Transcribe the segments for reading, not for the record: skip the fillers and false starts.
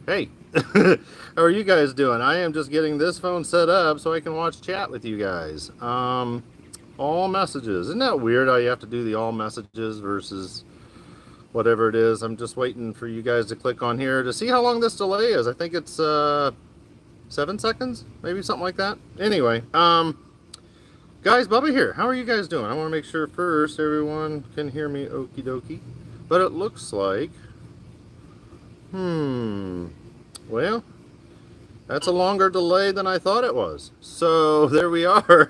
Hey, how are you guys doing? I am just getting this phone set up so I can watch chat with you guys. All messages. Isn't that weird how you have to do the all messages versus whatever it is? I'm just waiting for you guys to click on here to see how long this delay is. I think it's 7 seconds, maybe something like that. Anyway, guys, Bubba here. How are you guys doing? I want to make sure first everyone can hear me okie dokie. But it looks like, well, that's a longer delay than I thought it was. So there we are.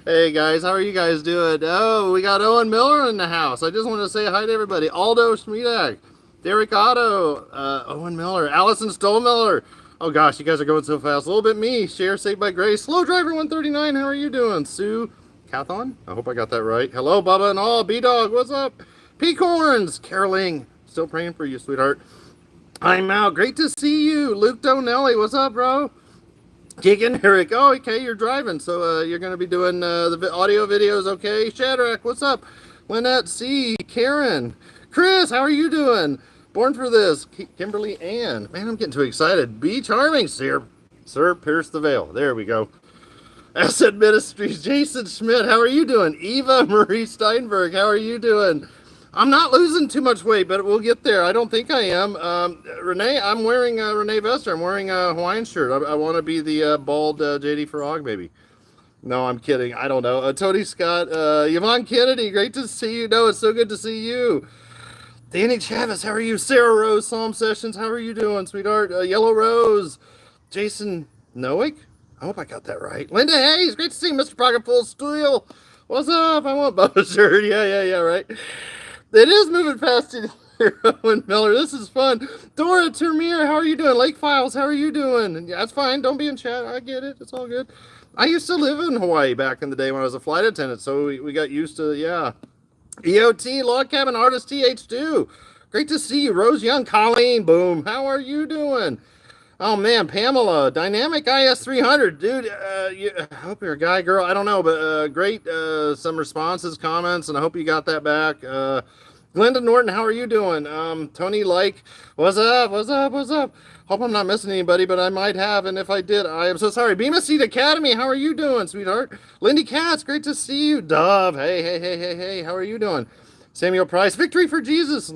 Hey guys, how are you guys doing? Oh, we got Owen Miller in the house. I just want to say hi to everybody. Aldo Schmiedak, Derek Otto, Owen Miller, Allison Stollmiller. Oh gosh, you guys are going so fast. A little bit me. Share Saved by Grace. Slow Driver 139. How are you doing? Sue Cathon. I hope I got that right. Hello, Bubba and all. B-Dog, what's up? Peacorns. Caroling. Still praying for you, sweetheart. I'm out. Great to see you. Luke Donnelly, what's up, bro? Keegan, Eric. Oh, okay, you're driving, so you're going to be doing the audio videos, okay? Shadrach, what's up? Lynette C. Karen. Chris, how are you doing? Born for this. Kimberly Ann. Man, I'm getting too excited. Be charming, sir. Sir, pierce the veil. There we go. Asset Ministries. Jason Schmidt, how are you doing? Eva Marie Steinberg, how are you doing? I'm not losing too much weight, but we'll get there. I don't think I am. Renee, I'm wearing Renee Vester. I'm wearing a Hawaiian shirt. I want to be the bald JD Frog, maybe. No, I'm kidding. I don't know. Tony Scott, Yvonne Kennedy, great to see you. No, it's so good to see you. Danny Chavis, how are you? Sarah Rose, Psalm Sessions, how are you doing, sweetheart? Yellow Rose, Jason Nowick. I hope I got that right. Linda Hayes, great to see you, Mr. Pocket Full Steel. What's up? I want Bubba's shirt. Yeah, right. It is moving fast in here, Owen Miller. This is fun. Dora Termier, how are you doing? Lake Files, how are you doing? Yeah, that's fine. Don't be in chat. I get it. It's all good. I used to live in Hawaii back in the day when I was a flight attendant, so we got used to, yeah. EOT, Log Cabin Artist TH2. Great to see you. Rose Young, Colleen, boom. How are you doing? Oh man, Pamela, Dynamic IS300, dude. I hope you're a guy, girl. I don't know, but great. Some responses, comments, and I hope you got that back. Glenda Norton, how are you doing? Tony Like, what's up? Hope I'm not missing anybody, but I might have, and if I did, I am so sorry. Bemis Seed Academy, how are you doing, sweetheart? Lindy Katz, great to see you. Dove, hey, how are you doing? Samuel Price, Victory for Jesus.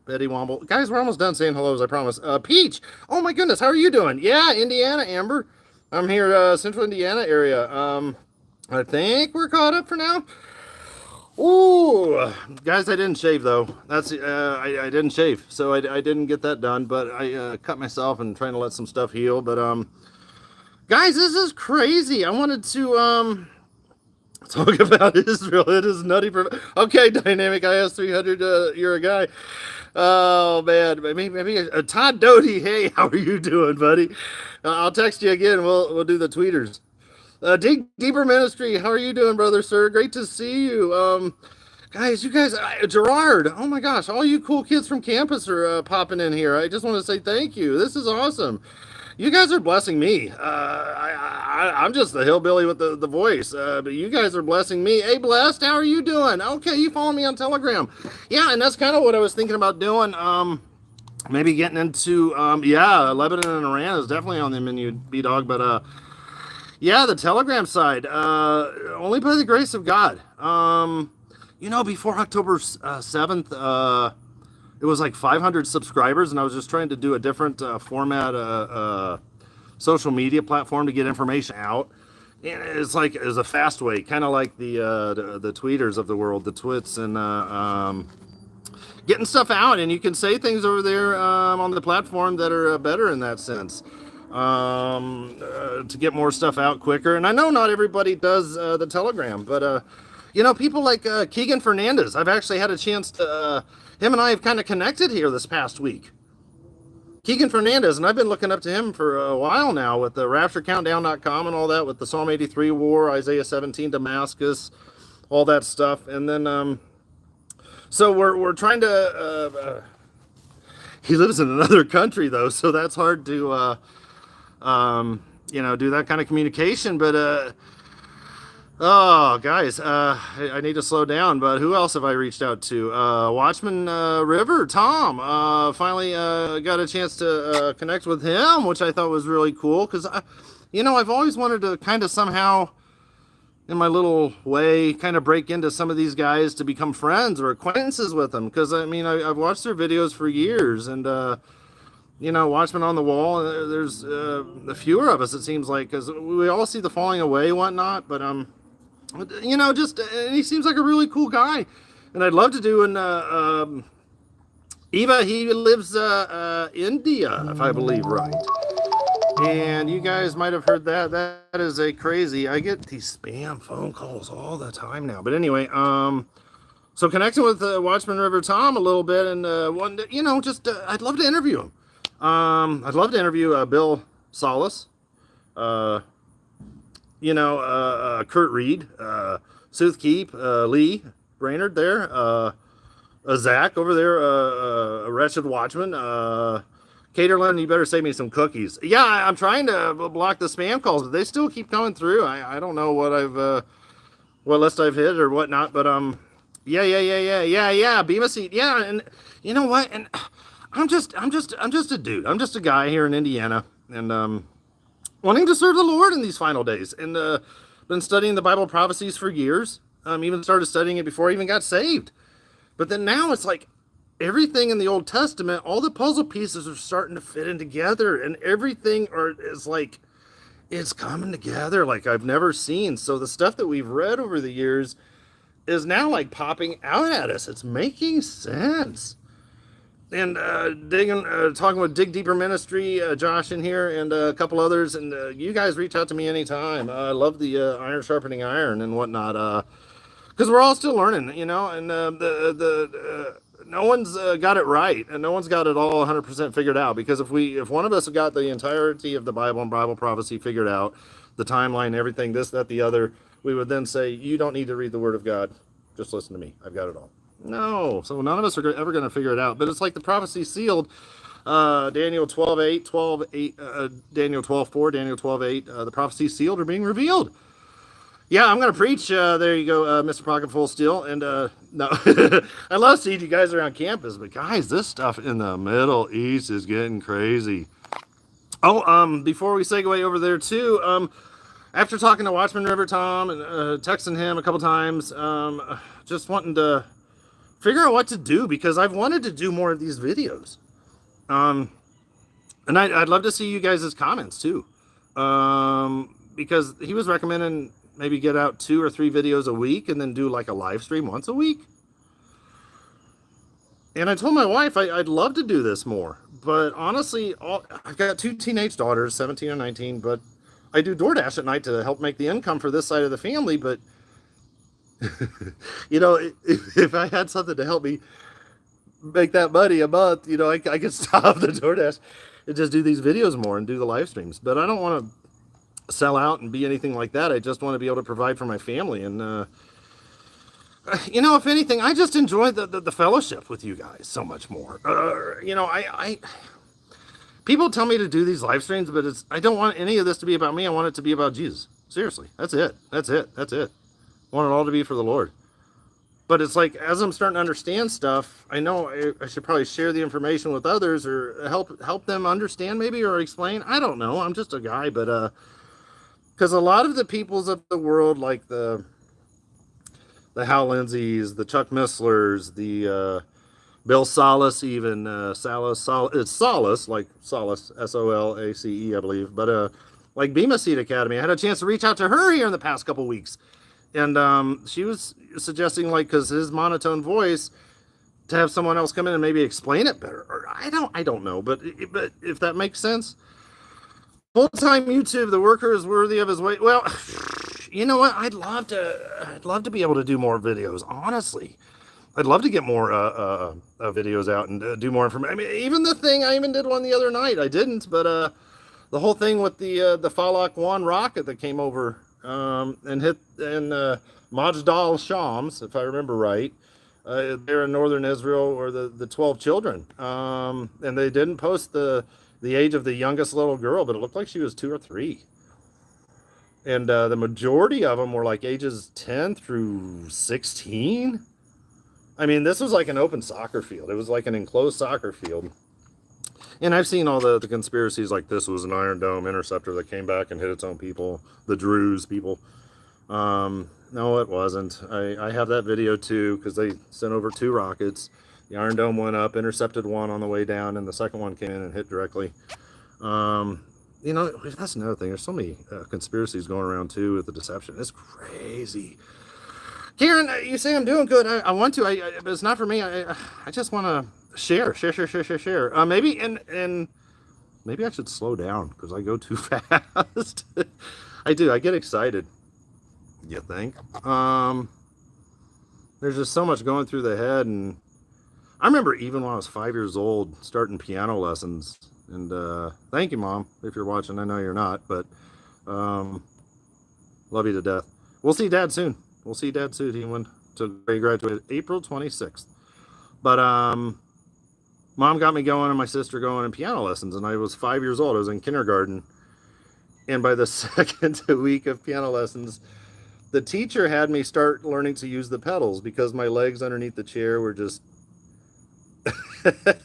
Betty Womble. Guys, we're almost done saying hellos, I promise. Peach, oh my goodness, how are you doing? Yeah, Indiana, Amber. I'm here, Central Indiana area. I think we're caught up for now. Ooh, guys, I didn't shave though. That's I didn't shave, so I didn't get that done. But I cut myself and trying to let some stuff heal. But guys, this is crazy. I wanted to talk about Israel. It is nutty. Okay, Dynamic IS300. You're a guy. Oh man, maybe Todd Doty. Hey, how are you doing, buddy? I'll text you again. We'll do the tweeters. Dig Deeper Ministry, how are you doing, brother, sir? Great to see you. Guys, Gerard, oh my gosh, all you cool kids from campus are popping in here. I just want to say thank you. This is awesome. You guys are blessing me. I'm just the hillbilly with the voice, but you guys are blessing me. Hey, Blessed, how are you doing? Okay, you follow me on Telegram. Yeah, and that's kind of what I was thinking about doing. Maybe getting into, Lebanon and Iran is definitely on the menu, B-Dog, but, yeah, the Telegram side, only by the grace of God. Before October 7th, it was like 500 subscribers, and I was just trying to do a different format, social media platform to get information out. And it's a fast way, kind of like the tweeters of the world, the twits, and getting stuff out. And you can say things over there on the platform that are better in that sense. To get more stuff out quicker. And I know not everybody does the Telegram, but people like Keegan Fernandez, I've actually had a chance to, him and I have kind of connected here this past week. Keegan Fernandez, and I've been looking up to him for a while now with the RaptureCountdown.com and all that, with the Psalm 83 War, Isaiah 17 Damascus, all that stuff. And then, so we're trying to, he lives in another country though, so that's hard to, do that kind of communication. But Oh, guys, I need to slow down, but who else have I reached out to? Watchman River, Tom. Finally got a chance to connect with him, which I thought was really cool because, I've always wanted to kind of somehow, in my little way, kind of break into some of these guys to become friends or acquaintances with them. Because, I've watched their videos for years and, Watchmen on the Wall. There's a fewer of us, it seems like, because we all see the falling away, whatnot, but, just he seems like a really cool guy, and I'd love to do an Eva. He lives India, if I believe right. And you guys might have heard that. That is a crazy. I get these spam phone calls all the time now. But anyway, so connecting with Watchman River Tom a little bit, and I'd love to interview him. I'd love to interview Bill Solis. Kurt Reed, Sooth Keep, Lee Brainerd there, Zach over there, a wretched watchman, Caterlin, you better save me some cookies. Yeah, I'm trying to block the spam calls, but they still keep coming through. I don't know what list I've hit or whatnot, but yeah. Bema seat, yeah, and you know what? And I'm just a dude. I'm just a guy here in Indiana, and wanting to serve the Lord in these final days, and been studying the Bible prophecies for years. Even started studying it before I even got saved. But then now it's like everything in the Old Testament, all the puzzle pieces are starting to fit in together, and everything is like it's coming together like I've never seen. So the stuff that we've read over the years is now like popping out at us. It's making sense. And talking with Dig Deeper Ministry, Josh in here, and a couple others, and you guys reach out to me anytime. I love the iron sharpening iron and whatnot, because we're all still learning, and no one's got it right, and no one's got it all 100% figured out. Because if one of us got the entirety of the Bible and Bible prophecy figured out, the timeline, everything, this, that, the other, we would then say, you don't need to read the Word of God. Just listen to me. I've got it all. No, so none of us are ever going to figure it out. But it's like the prophecy sealed. Daniel 12:8, Daniel 12:4, Daniel 12:8. The prophecy sealed are being revealed. Yeah, I'm going to preach. There you go, Mr. Pocket Full Steel. And no, I love seeing you guys around campus. But guys, this stuff in the Middle East is getting crazy. Oh, before we segue over there too, after talking to Watchman River Tom and texting him a couple times, just wanting to figure out what to do, because I've wanted to do more of these videos. And I'd love to see you guys' comments too. Because he was recommending maybe get out 2 or 3 videos a week and then do like a live stream once a week. And I told my wife I'd love to do this more. But honestly, I've got 2 teenage daughters, 17 and 19, but I do DoorDash at night to help make the income for this side of the family. But if I had something to help me make that money a month, I could stop the DoorDash and just do these videos more and do the live streams. But I don't want to sell out and be anything like that. I just want to be able to provide for my family. And, if anything, I just enjoy the fellowship with you guys so much more. People tell me to do these live streams, but I don't want any of this to be about me. I want it to be about Jesus. Seriously. That's it. I want it all to be for the Lord. But it's like, as I'm starting to understand stuff, I know I should probably share the information with others, or help them understand maybe, or explain. I don't know. I'm just a guy, but because a lot of the peoples of the world, like the Hal Lindsays, the Chuck Misslers, the Bill Solis, even it's Solis, like Solis, Solace, I believe. But like Bema Seed Academy, I had a chance to reach out to her here in the past couple weeks. And she was suggesting, like, because his monotone voice, to have someone else come in and maybe explain it better. Or I don't know, but if that makes sense. Full-time YouTube, the worker is worthy of his weight. Well, you know what? I'd love to be able to do more videos. Honestly, I'd love to get more videos out and do more information. I mean, even the thing, I even did one the other night. I didn't, but the whole thing with the Falak 1 rocket that came over. And hit in Majdal Shams, if I remember right. They're in northern Israel, or the 12 children. And they didn't post the age of the youngest little girl, but it looked like she was 2 or 3. And the majority of them were like ages 10 through 16. I mean, this was like an open soccer field. It was like an enclosed soccer field. And I've seen all the conspiracies like this was an Iron Dome interceptor that came back and hit its own people, the Druze people. No, it wasn't. I have that video too because they sent over 2 rockets. The Iron Dome went up, intercepted one on the way down, and the second one came in and hit directly. You know, that's another thing. There's so many conspiracies going around too with the deception. It's crazy. Karen, you say I'm doing good. I want to. But it's not for me. I just want to share. Maybe and maybe I should slow down because I go too fast. I do. I get excited. You think? There's just so much going through the head, and I remember even when I was 5 years old, starting piano lessons. And thank you, Mom, if you're watching. I know you're not, but love you to death. We'll see Dad soon. He went to graduate April 26th. But Mom got me going and my sister going in piano lessons, and I was 5 years old. I was in kindergarten, and by the second week of piano lessons, the teacher had me start learning to use the pedals because my legs underneath the chair were just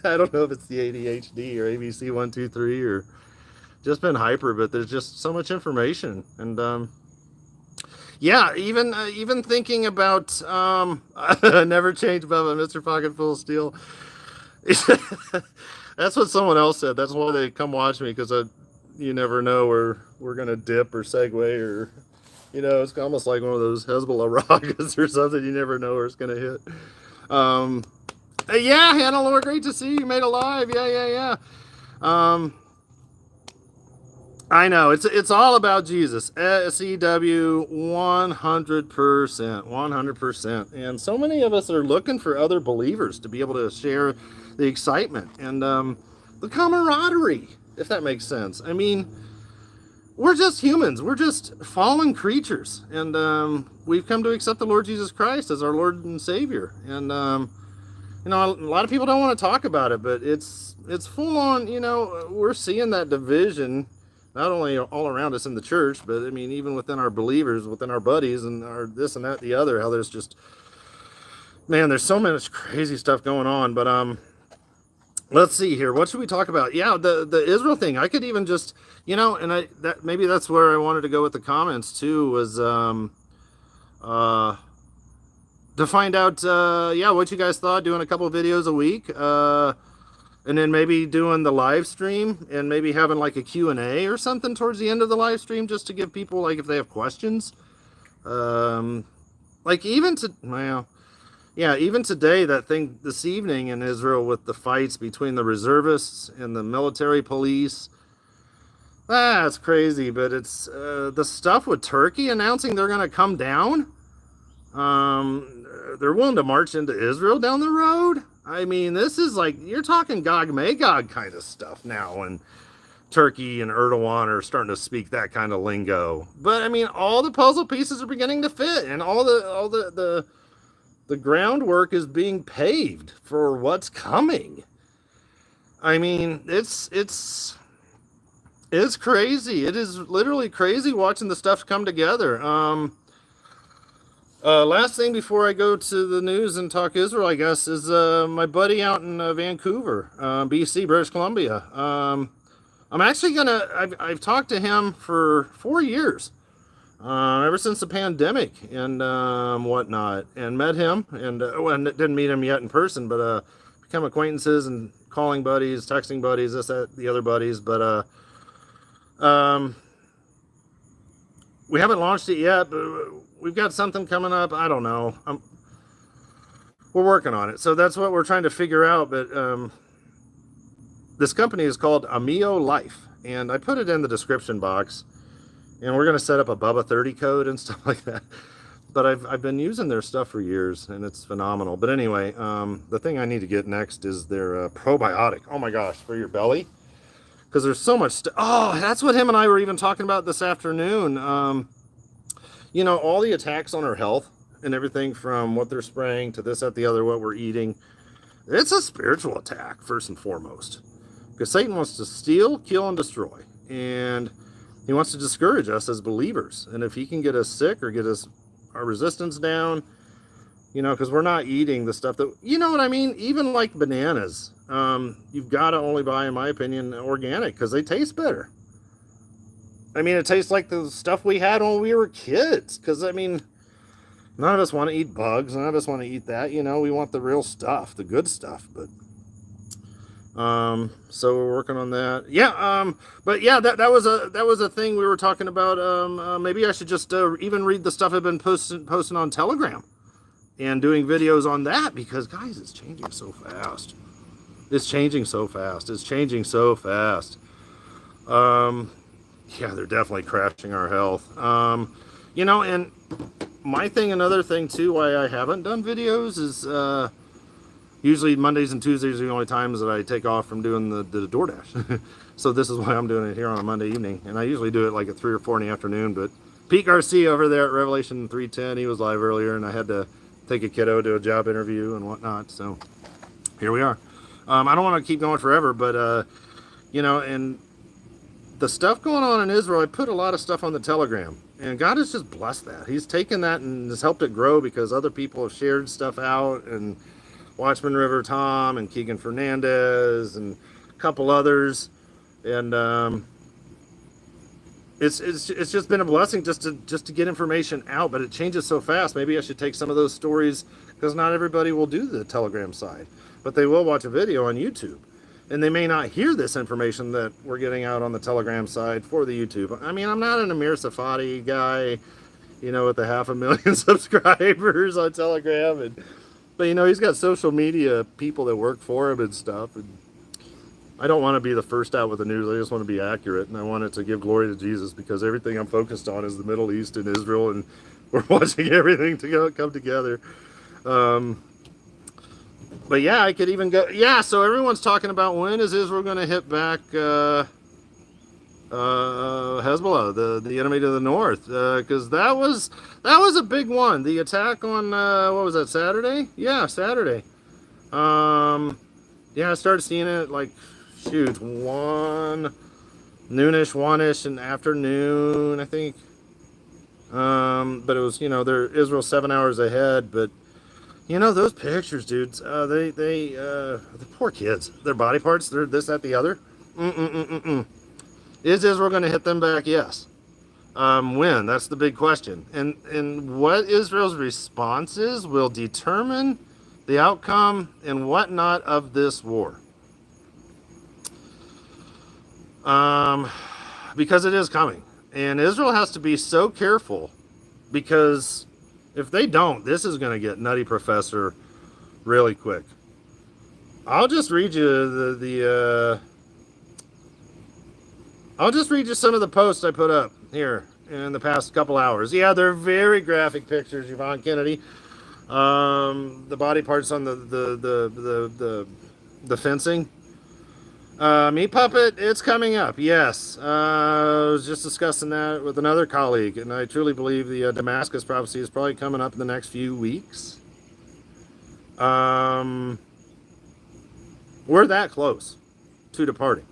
I don't know if it's the ADHD or ABC 123 or just been hyper, but there's just so much information. And yeah, even thinking about never change Bubba, Mr. Pocket Full of Steel. That's what someone else said. That's why they come watch me, because you never know where we're gonna dip or segue, or it's almost like one of those Hezbollah rockets or something. You never know where it's gonna hit. Yeah, Hannah, Laura, great to see you. Made alive. Yeah. I know it's all about Jesus. SEW 100%. And so many of us are looking for other believers to be able to share the excitement and the camaraderie, if that makes sense. I mean, we're just humans. We're just fallen creatures, and we've come to accept the Lord Jesus Christ as our Lord and Savior. And a lot of people don't want to talk about it, but it's full on. We're seeing that division not only all around us in the church, but I mean even within our believers, within our buddies, and our this and that, the other. How there's just, man, there's so much crazy stuff going on. But let's see here. What should we talk about? Yeah, the Israel thing. I could even just, and maybe that's where I wanted to go with the comments too, was to find out what you guys thought, doing a couple of videos a week, and then maybe doing the live stream, and maybe having like a Q&A or something towards the end of the live stream, just to give people, like, if they have questions, like even today, that thing this evening in Israel with the fights between the reservists and the military police. That's crazy. But it's the stuff with Turkey announcing they're going to come down. They're willing to march into Israel down the road. I mean, this is like, you're talking Gog Magog kind of stuff now, and Turkey and Erdogan are starting to speak that kind of lingo. But I mean, all the puzzle pieces are beginning to fit, and all the groundwork is being paved for what's coming. I mean, it's crazy. It is literally crazy watching the stuff come together. Last thing before I go to the news and talk Israel, I guess, is my buddy out in Vancouver, BC, British Columbia. I'm actually I've talked to him for 4 years, ever since the pandemic and whatnot, and met him, and didn't meet him yet in person, but become acquaintances and calling buddies, texting buddies, this, that, the other buddies. But we haven't launched it yet, but we've got something coming up. I don't know. We're working on it. So that's what we're trying to figure out. But this company is called Amio Life, and I put it in the description box. And we're going to set up a Bubba 30 code and stuff like that. But I've been using their stuff for years, and it's phenomenal. But anyway, the thing I need to get next is their probiotic. Oh my gosh, for your belly. Because there's so much stuff. Oh, that's what him and I were even talking about this afternoon. All the attacks on our health and everything, from what they're spraying to this, that, the other, what we're eating. It's a spiritual attack, first and foremost. Because Satan wants to steal, kill, and destroy. And He wants to discourage us as believers. And if he can get us sick or get our resistance down, because we're not eating the stuff that, you know what I mean? Even like bananas, you've got to only buy, in my opinion, organic because they taste better. I mean, it tastes like the stuff we had when we were kids. Because, I mean, none of us want to eat bugs. None of us want to eat that. We want the real stuff, the good stuff. But, so we're working on that. Yeah. But yeah, that was a thing we were talking about. Maybe I should just even read the stuff I've been posting on Telegram and doing videos on that, because guys, it's changing so fast. It's changing so fast. Yeah, they're definitely crashing our health. And another thing too, why I haven't done videos is usually Mondays and Tuesdays are the only times that I take off from doing the DoorDash. So this is why I'm doing it here on a Monday evening. And I usually do it like at 3 or 4 in the afternoon. But Pete Garcia over there at Revelation 3:10, he was live earlier, and I had to take a kiddo to a job interview and whatnot. So here we are. I don't want to keep going forever, but, and the stuff going on in Israel, I put a lot of stuff on the Telegram. And God has just blessed that. He's taken that and has helped it grow because other people have shared stuff out, and Watchman River Tom and Keegan Fernandez and a couple others. And it's just been a blessing just to get information out, but it changes so fast. Maybe I should take some of those stories, because not everybody will do the Telegram side, but they will watch a video on YouTube. And they may not hear this information that we're getting out on the Telegram side for the YouTube. I mean, I'm not an Amir Safadi guy, with the 500,000 subscribers on Telegram. But he's got social media people that work for him and stuff. And I don't want to be the first out with the news. I just want to be accurate. And I want it to give glory to Jesus, because everything I'm focused on is the Middle East and Israel. And we're watching everything to come together. But yeah, I could even go. Yeah, so everyone's talking about, when is Israel going to hit back Hezbollah, the enemy to the north? Because that was a big one. The attack on what was that, Saturday? Yeah, Saturday. Yeah, I started seeing it like 1 noonish, 1ish in the afternoon, I think. But it was Israel 7 hours ahead, but. Those pictures, dudes, the poor kids, their body parts, they're this, that, the other. Is Israel going to hit them back? Yes. When? That's the big question. And what Israel's response is will determine the outcome and whatnot of this war. Because it is coming. And Israel has to be so careful, because if they don't, this is going to get nutty professor really quick. I'll just read you I'll just read you some of the posts I put up here in the past couple hours. Yeah, they're very graphic pictures, Yvonne Kennedy. The body parts on the fencing. Meat Puppet, it's coming up. Yes, I was just discussing that with another colleague, and I truly believe the Damascus prophecy is probably coming up in the next few weeks. We're that close to departing.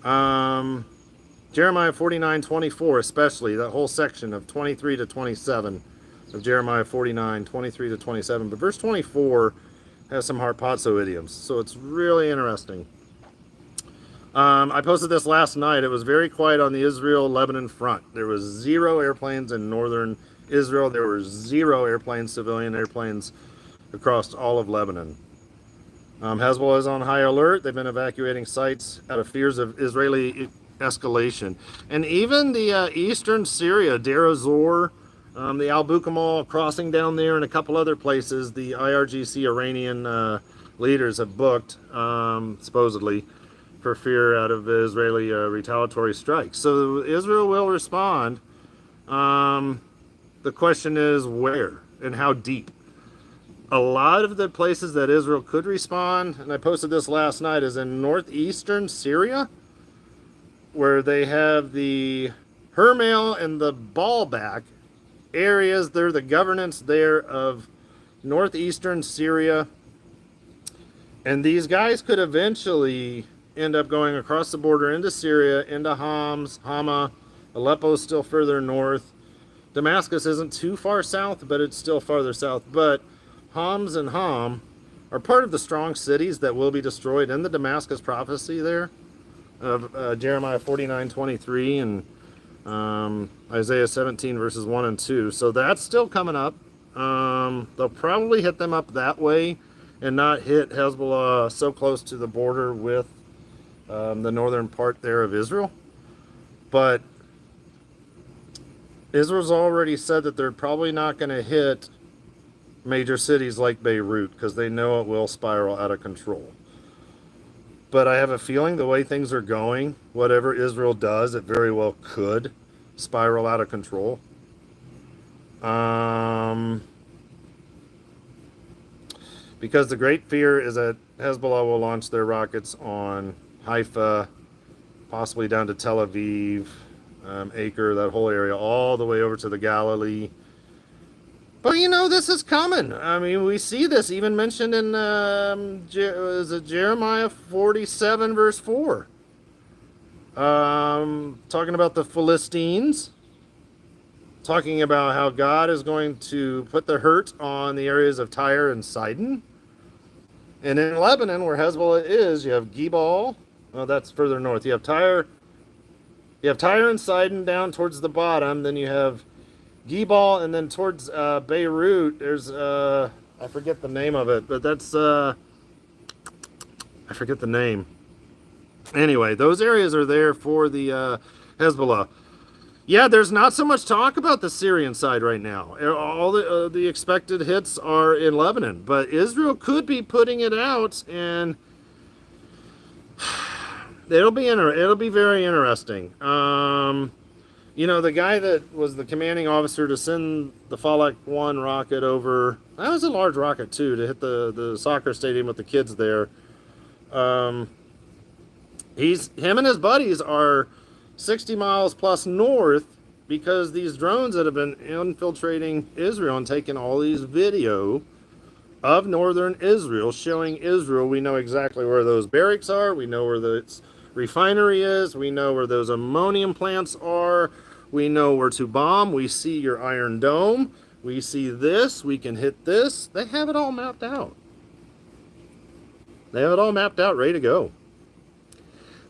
Jeremiah 49:24, especially that whole section of 23 to 27 of Jeremiah 49, 23 to 27. But verse 24 has some harpazo idioms, so it's really interesting. I posted this last night. It was very quiet on the Israel-Lebanon front. There was 0 airplanes in northern Israel. There were 0 airplanes, civilian airplanes, across all of Lebanon. Hezbollah is on high alert. They've been evacuating sites out of fears of Israeli escalation. And even the eastern Syria, Deir ez-Zor, the Al-Bukamal crossing down there, and a couple other places, the IRGC Iranian leaders have booked, supposedly, for fear out of Israeli retaliatory strikes. So Israel will respond. The question is where and how deep. A lot of the places that Israel could respond, and I posted this last night, is in northeastern Syria, where they have the Hermel and the Baalbek areas. They're the governance there of northeastern Syria. And these guys could eventually end up going across the border into Syria, into Hama. Aleppo's still further north. Damascus isn't too far south, but it's still farther south. But Homs and Ham are part of the strong cities that will be destroyed in the Damascus prophecy there of Jeremiah 49:23 and Isaiah 17 verses 1 and 2. So that's still coming up. They'll probably hit them up that way and not hit Hezbollah so close to the border with the northern part there of Israel. But Israel's already said that they're probably not going to hit major cities like Beirut because they know it will spiral out of control. But I have a feeling the way things are going, whatever Israel does, it very well could spiral out of control. Because the great fear is that Hezbollah will launch their rockets on Haifa, possibly down to Tel Aviv, Acre, that whole area, all the way over to the Galilee. But you know, this is coming. I mean, we see this even mentioned in is it Jeremiah 47 verse 4. Talking about the Philistines. Talking about how God is going to put the hurt on the areas of Tyre and Sidon. And in Lebanon, where Hezbollah is, you have Gebal. Oh, that's further north. You have Tyre and Sidon down towards the bottom. Then you have Gebal, and then towards Beirut, there's I forget the name of it, but that's I forget the name. Anyway, those areas are there for the Hezbollah. Yeah, there's not so much talk about the Syrian side right now. All the expected hits are in Lebanon, but Israel could be putting it out, and it'll be very interesting. You know, the guy that was the commanding officer to send the Falak 1 rocket over, that was a large rocket too, to hit the soccer stadium with the kids there. Him and his buddies are 60 miles plus north because these drones that have been infiltrating Israel and taking all these video of northern Israel, showing Israel, we know exactly where those barracks are, we know where the refinery is, we know where those ammonium plants are, we know where to bomb, we see your Iron Dome, we see this, we can hit this. They have it all mapped out. They have it all mapped out, ready to go.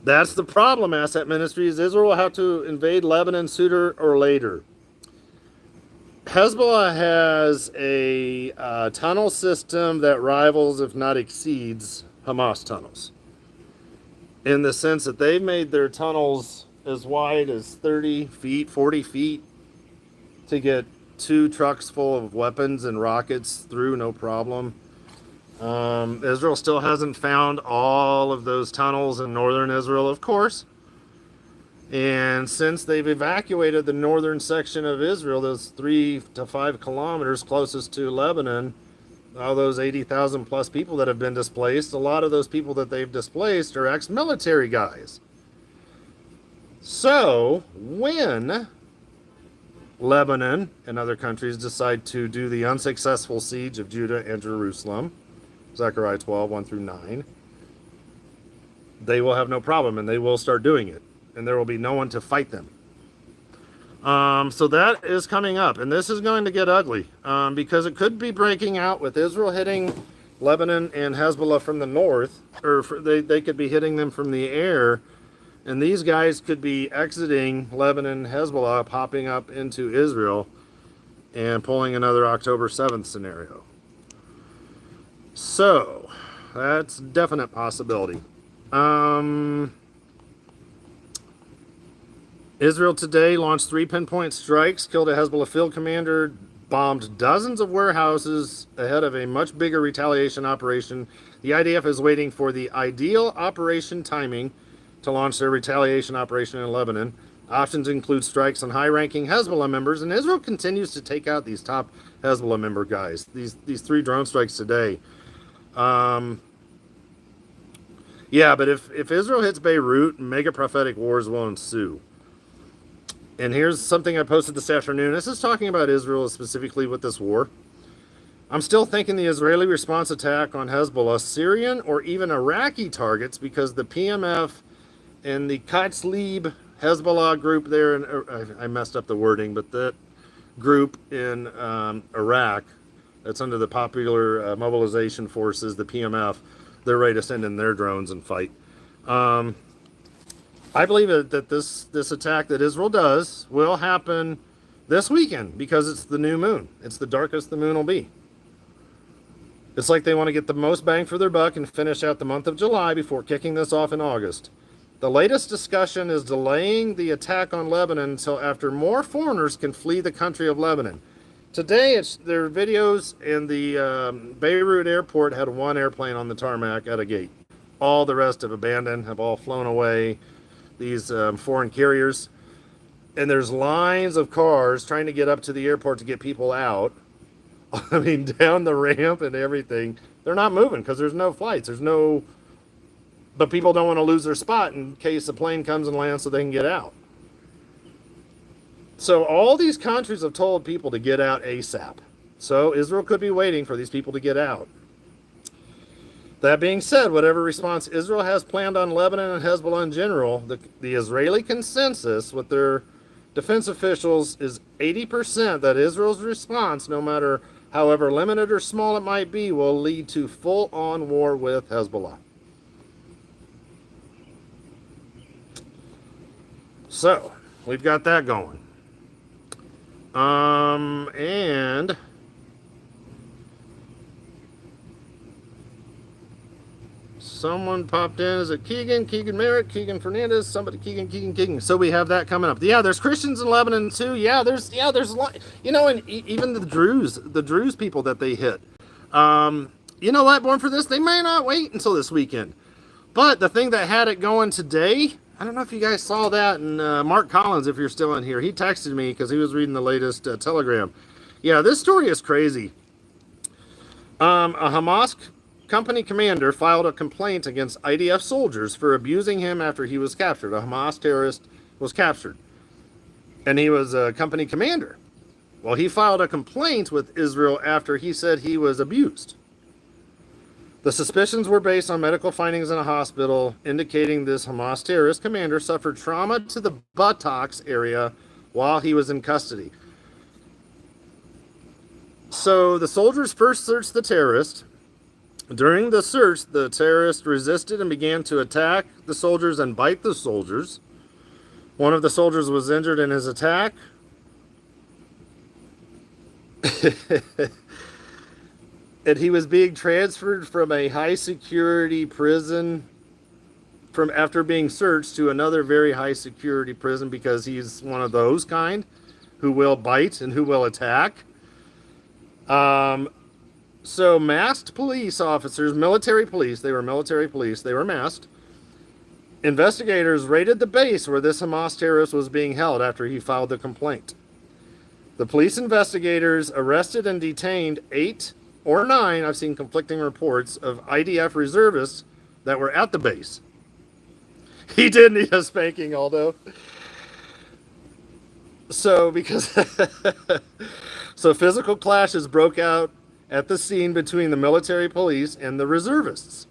That's the problem, Asset Ministries. Israel will have to invade Lebanon sooner or later. Hezbollah has a tunnel system that rivals, if not exceeds, Hamas tunnels. In the sense that they've made their tunnels as wide as 30 feet, 40 feet to get 2 trucks full of weapons and rockets through, no problem. Israel still hasn't found all of those tunnels in northern Israel, of course. And since they've evacuated the northern section of Israel, those 3 to 5 kilometers closest to Lebanon, all those 80,000 plus people that have been displaced, a lot of those people that they've displaced are ex-military guys. So, when Lebanon and other countries decide to do the unsuccessful siege of Judah and Jerusalem, Zechariah 12, 1 through 9, they will have no problem, and they will start doing it. And there will be no one to fight them. So that is coming up, and this is going to get ugly, because it could be breaking out with Israel hitting Lebanon and Hezbollah from the north, or they could be hitting them from the air, and these guys could be exiting Lebanon, Hezbollah, popping up into Israel, and pulling another October 7th scenario. So, that's a definite possibility. Israel today launched 3 pinpoint strikes, killed a Hezbollah field commander, bombed dozens of warehouses ahead of a much bigger retaliation operation. The IDF is waiting for the ideal operation timing to launch their retaliation operation in Lebanon. Options include strikes on high-ranking Hezbollah members, and Israel continues to take out these top Hezbollah member guys. These 3 drone strikes today. Yeah, but if Israel hits Beirut, mega prophetic wars will ensue. And here's something I posted this afternoon. This is talking about Israel specifically with this war. I'm still thinking the Israeli response attack on Hezbollah, Syrian or even Iraqi targets, because the PMF and the Katzlib Hezbollah group there, in, I messed up the wording, but that group in Iraq that's under the Popular Mobilization Forces, the PMF, they're ready to send in their drones and fight. I believe that this attack that Israel does will happen this weekend because it's the new moon. It's the darkest the moon will be. It's like they want to get the most bang for their buck and finish out the month of July before kicking this off in August. The latest discussion is delaying the attack on Lebanon until after more foreigners can flee the country of Lebanon. Today, there are videos, and the Beirut airport had one airplane on the tarmac at a gate. All the rest have abandoned, have all flown away, these foreign carriers. And there's lines of cars trying to get up to the airport to get people out. I mean, down the ramp and everything. They're not moving because there's no flights. But people don't want to lose their spot in case a plane comes and lands so they can get out. So all these countries have told people to get out ASAP. So Israel could be waiting for these people to get out. That being said, whatever response Israel has planned on Lebanon and Hezbollah in general, the Israeli consensus with their defense officials is 80% that Israel's response, no matter however limited or small it might be, will lead to full-on war with Hezbollah. So, we've got that going. And someone popped in. Is it Keegan? Keegan Merritt? Keegan Fernandez? Somebody? Keegan. So we have that coming up. Yeah, there's Christians in Lebanon too. There's a lot. And even the Druze people that they hit. You know what? Born for this, they may not wait until this weekend. But the thing that had it going today, I don't know if you guys saw that, and Mark Collins, if you're still in here, he texted me because he was reading the latest telegram. Yeah, this story is crazy. A Hamas company commander filed a complaint against IDF soldiers for abusing him after he was captured. A Hamas terrorist was captured, and he was a company commander. Well, he filed a complaint with Israel after he said he was abused. The suspicions were based on medical findings in a hospital indicating this Hamas terrorist commander suffered trauma to the buttocks area while he was in custody. So the soldiers first searched the terrorist. During the search, the terrorist resisted and began to attack the soldiers and bite the soldiers. One of the soldiers was injured in his attack. And he was being transferred from a high security prison after being searched to another very high security prison because he's one of those kind who will bite and who will attack. So masked police officers, military police, they were masked. Investigators raided the base where this Hamas terrorist was being held after he filed the complaint. The police investigators arrested and detained 8 or 9, I've seen conflicting reports, of IDF reservists that were at the base. He did need a spanking, Aldo. So physical clashes broke out at the scene between the military police and the reservists.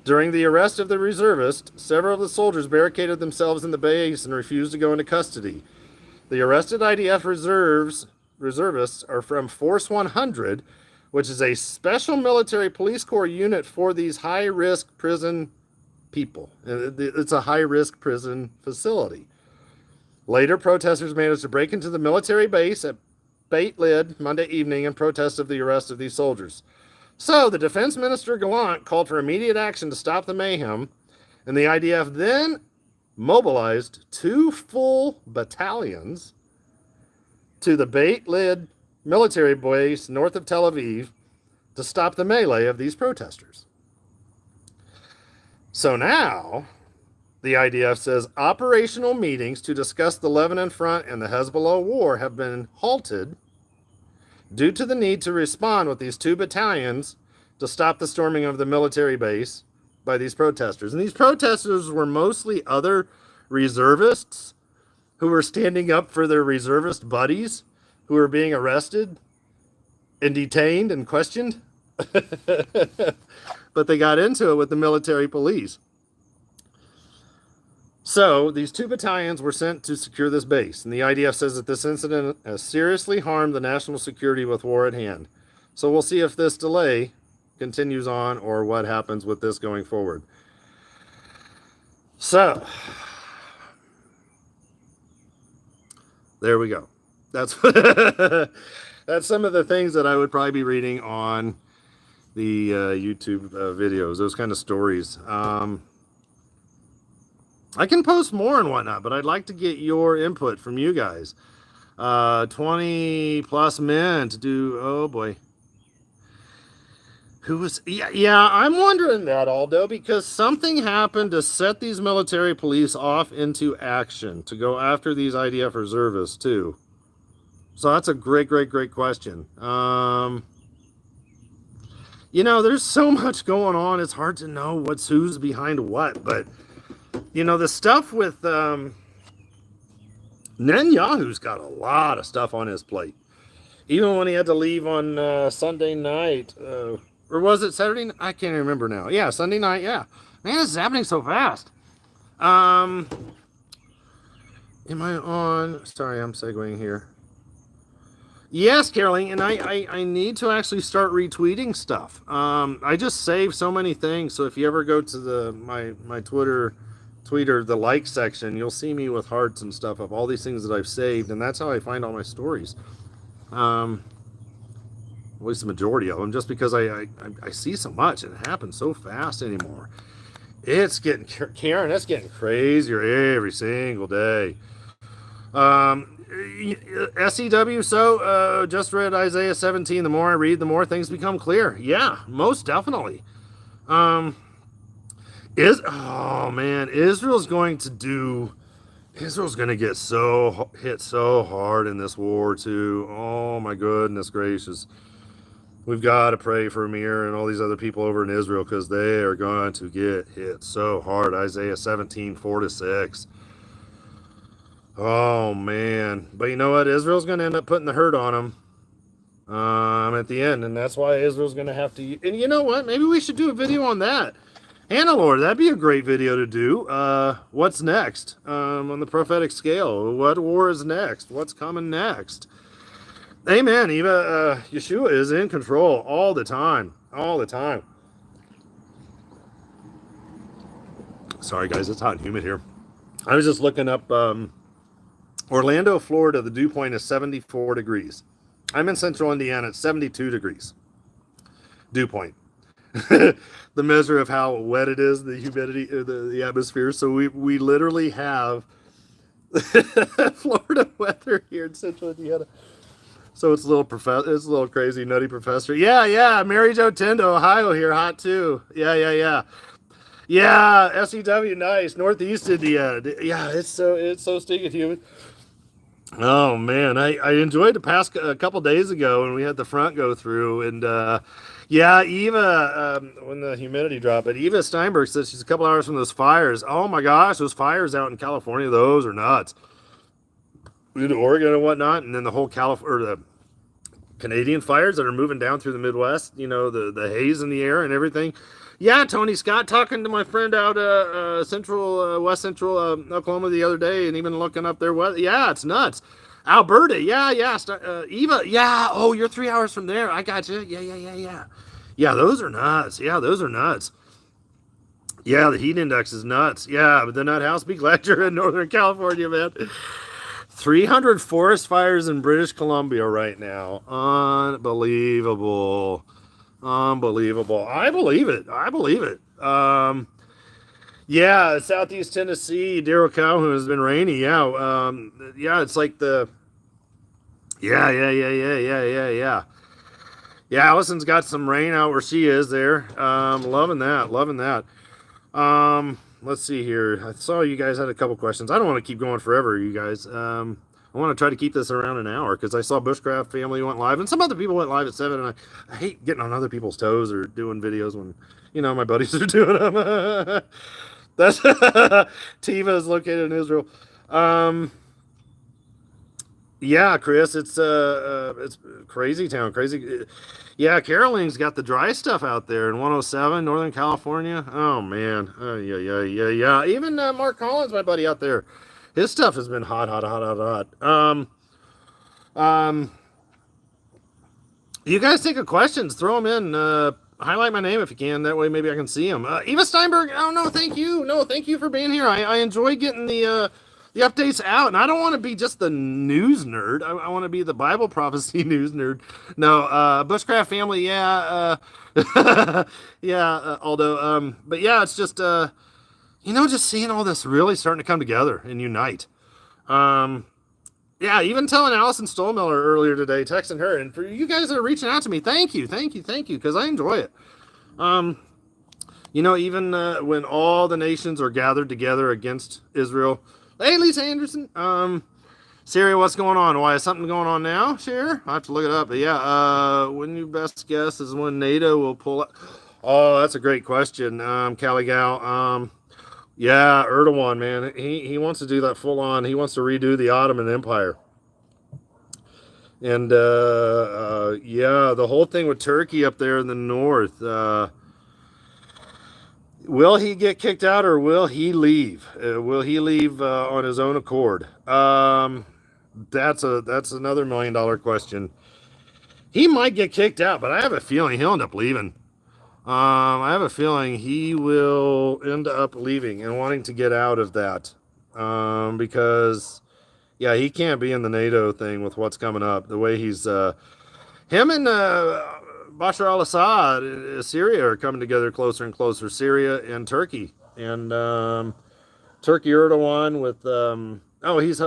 During the arrest of the reservist, several of the soldiers barricaded themselves in the base and refused to go into custody. The arrested IDF reservists are from Force 100, which is a special military police corps unit for these high-risk prison people. It's a high-risk prison facility. Later, protesters managed to break into the military base at Beit Lid Monday evening in protest of the arrest of these soldiers. So, the defense minister Gallant called for immediate action to stop the mayhem, and the IDF then mobilized 2 full battalions to the Beit Lid military base north of Tel Aviv to stop the melee of these protesters. So now, the IDF says operational meetings to discuss the Lebanon front and the Hezbollah war have been halted due to the need to respond with these 2 battalions to stop the storming of the military base by these protesters. And these protesters were mostly other reservists who were standing up for their reservist buddies who were being arrested and detained and questioned. But they got into it with the military police. So these 2 battalions were sent to secure this base, and the IDF says that this incident has seriously harmed the national security with war at hand. So we'll see if this delay continues on or what happens with this going forward. So there we go. That's that's some of the things that I would probably be reading on the YouTube videos, those kind of stories. I can post more and whatnot, but I'd like to get your input from you guys. 20 plus men to do, oh boy. Who was, yeah, I'm wondering that, Aldo, because something happened to set these military police off into action to go after these IDF reservists too. So that's a great question. You know, there's so much going on. It's hard to know who's behind what, but you know, the stuff with Netanyahu's got a lot of stuff on his plate. Even when he had to leave on Sunday night, or was it Saturday? I can't remember now. Yeah, Sunday night. Yeah, man, this is happening so fast. Am I on? Sorry, I'm segueing here. Yes, Caroline, and I need to actually start retweeting stuff. I just save so many things. So if you ever go to my Twitter, the like section, you'll see me with hearts and stuff of all these things that I've saved, and that's how I find all my stories. At least the majority of them, just because I see so much and it happens so fast anymore. It's getting, Karen, it's getting crazier every single day. SEW, so just read Isaiah 17. The more I read, the more things become clear. Yeah, most definitely. Oh man, Israel's going to get hit so hard in this war too. Oh my goodness gracious. We've got to pray for Amir and all these other people over in Israel, because they are going to get hit so hard. Isaiah 17, 4-6. Oh man. But you know what? Israel's going to end up putting the hurt on them at the end, and that's why Israel's going to have to. And you know what? Maybe we should do a video on that. Hannah Lord, that'd be a great video to do. What's next on the prophetic scale? What war is next? What's coming next? Amen. Eva, Yeshua is in control all the time. All the time. Sorry, guys. It's hot and humid here. I was just looking up Orlando, Florida. The dew point is 74 degrees. I'm in central Indiana. It's 72 degrees. Dew point. The measure of how wet it is, the humidity, the atmosphere. So we literally have Florida weather here in central Indiana. So it's a little crazy, nutty professor. Yeah. Mary Jo Tendo, Ohio here, hot too. Yeah. Yeah, SEW, nice. Northeast Indiana. Yeah, it's so stinking humid. Oh man, I enjoyed the past a couple days ago when we had the front go through, and yeah, Eva, when the humidity dropped, but Eva Steinberg says she's a couple hours from those fires. Oh my gosh, those fires out in California, those are nuts. In Oregon and whatnot, and then the whole the Canadian fires that are moving down through the Midwest, you know, the haze in the air and everything. Yeah, Tony Scott, talking to my friend out west central Oklahoma the other day, and even looking up their weather. Yeah, it's nuts. Alberta, yeah. Eva, yeah. Oh, you're 3 hours from there. I got you. Yeah. Yeah, those are nuts. Yeah, the heat index is nuts. Yeah, but the nut house, be glad you're in Northern California, man. 300 forest fires in British Columbia right now. Unbelievable. I believe it. Yeah, Southeast Tennessee, Darrell Calhoun, has been rainy. Yeah. Yeah, it's like yeah. Yeah, Allison's got some rain out where she is there. Loving that. Let's see here. I saw you guys had a couple questions. I don't want to keep going forever, you guys. I want to try to keep this around an hour, because I saw Bushcraft Family went live, and some other people went live at 7, and I hate getting on other people's toes or doing videos when, you know, my buddies are doing them. That's Tiva is located in Israel. Yeah, Chris, it's crazy town, crazy. Yeah, Caroling's got the dry stuff out there in 107, Northern California. Oh man, yeah, yeah, yeah, yeah. Even Mark Collins, my buddy out there, his stuff has been hot, hot, hot, hot, hot. Um, you guys take a questions, throw them in. Highlight my name if you can. That way, maybe I can see them. Eva Steinberg. Oh no, thank you. No, thank you for being here. I enjoy getting the updates out, and I don't want to be just the news nerd. I want to be the Bible prophecy news nerd. No, Bushcraft family. Yeah, yeah. Aldo. But yeah, it's just just seeing all this really starting to come together and unite. Um, yeah, even telling Allison Stolmiller earlier today, texting her, and for you guys that are reaching out to me, thank you, thank you, thank you, because I enjoy it. Um, even when all the nations are gathered together against Israel. Hey, Lisa Anderson. Syria, what's going on? Why is something going on now? Share? I have to look it up. But yeah, when you best guess is when NATO will pull out. Oh, that's a great question, Caligal. Yeah, Erdogan, man, he wants to do that full on. He wants to redo the Ottoman Empire. And yeah, the whole thing with Turkey up there in the north. Will he get kicked out or will he leave? Will he leave on his own accord? That's another $1 million question. He might get kicked out, but I have a feeling he'll end up leaving. I have a feeling he will end up leaving and wanting to get out of that because yeah, he can't be in the NATO thing with what's coming up. The way he's him and Bashar al-Assad, Syria are coming together closer and closer. Syria and Turkey, and Turkey Erdogan with he's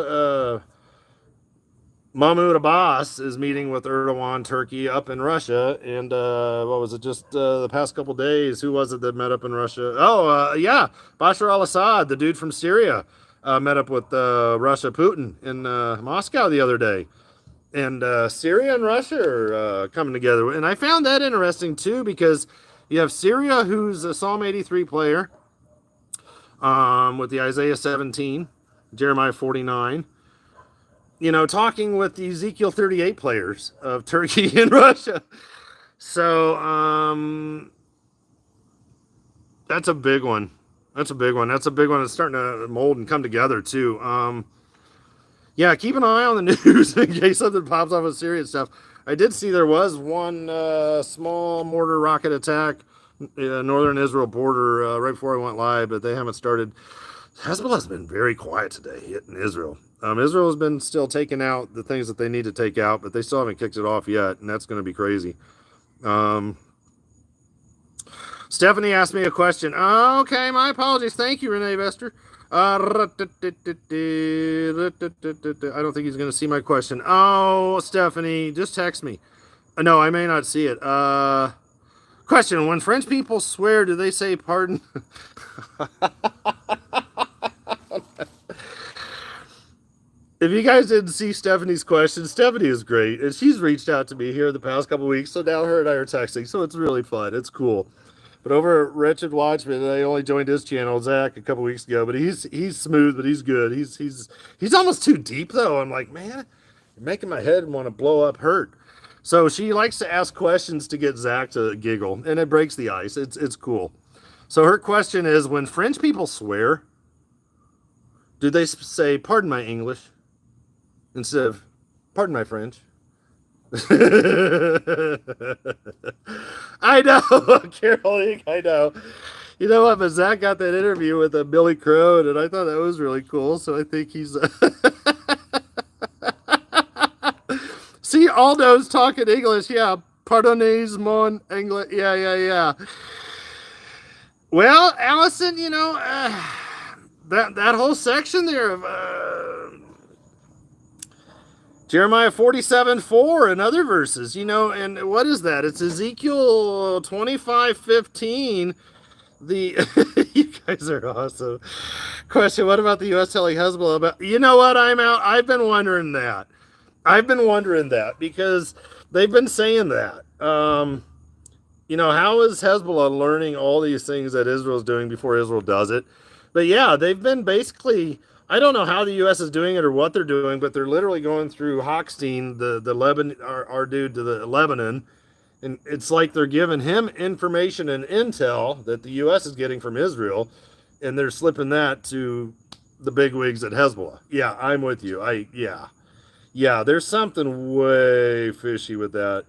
Mahmoud Abbas is meeting with Erdogan, Turkey, up in Russia, and what was it? Just the past couple days, who was it that met up in Russia? Oh, yeah, Bashar al-Assad, the dude from Syria, met up with Russia Putin in Moscow the other day. And Syria and Russia are coming together. And I found that interesting too because you have Syria, who's a Psalm 83 player, with the Isaiah 17, Jeremiah 49. Talking with the Ezekiel 38 players of Turkey and Russia. So that's a big one. That's a big one. That's a big one. It's starting to mold and come together too. Yeah, keep an eye on the news in case something pops off with serious stuff. I did see there was one small mortar rocket attack, northern Israel border, right before I went live, but they haven't started. Hezbollah's been very quiet today hitting Israel. Israel has been still taking out the things that they need to take out, but they still haven't kicked it off yet, and that's going to be crazy. Stephanie asked me a question. Okay, my apologies. Thank you, Renee Vester. I don't think he's going to see my question. Oh, Stephanie, just text me. No, I may not see it. Question: when French people swear, do they say pardon? If you guys didn't see Stephanie's question, Stephanie is great, and she's reached out to me here the past couple of weeks. So now her and I are texting, so it's really fun. It's cool. But over at Wretched Watchman, I only joined his channel, Zach, a couple weeks ago. But he's smooth, but he's good. He's almost too deep though. I'm like, man, you're making my head want to blow up, hurt. So she likes to ask questions to get Zach to giggle, and it breaks the ice. It's cool. So her question is: when French people swear, do they say "Pardon my English" instead of "Pardon my French"? I know, Carol. I know. You know what? But Zach got that interview with Billy Crone, and I thought that was really cool. So I think he's. See, Aldo's talking English. Yeah, pardonnez mon English. Yeah, yeah, yeah. Well, Allison, that whole section there of Jeremiah 47:4 and other verses, and what is that? It's Ezekiel 25:15. You guys are awesome. Question: what about the U.S. telling Hezbollah about? You know what? I'm out. I've been wondering that. Because they've been saying that. How is Hezbollah learning all these things that Israel's doing before Israel does it? But yeah, they've been basically I don't know how the U.S. is doing it or what they're doing, but they're literally going through Hochstein, the Lebanon, our dude to the Lebanon, and it's like they're giving him information and intel that the U.S. is getting from Israel, and they're slipping that to the bigwigs at Hezbollah. Yeah, I'm with you. Yeah, there's something way fishy with that.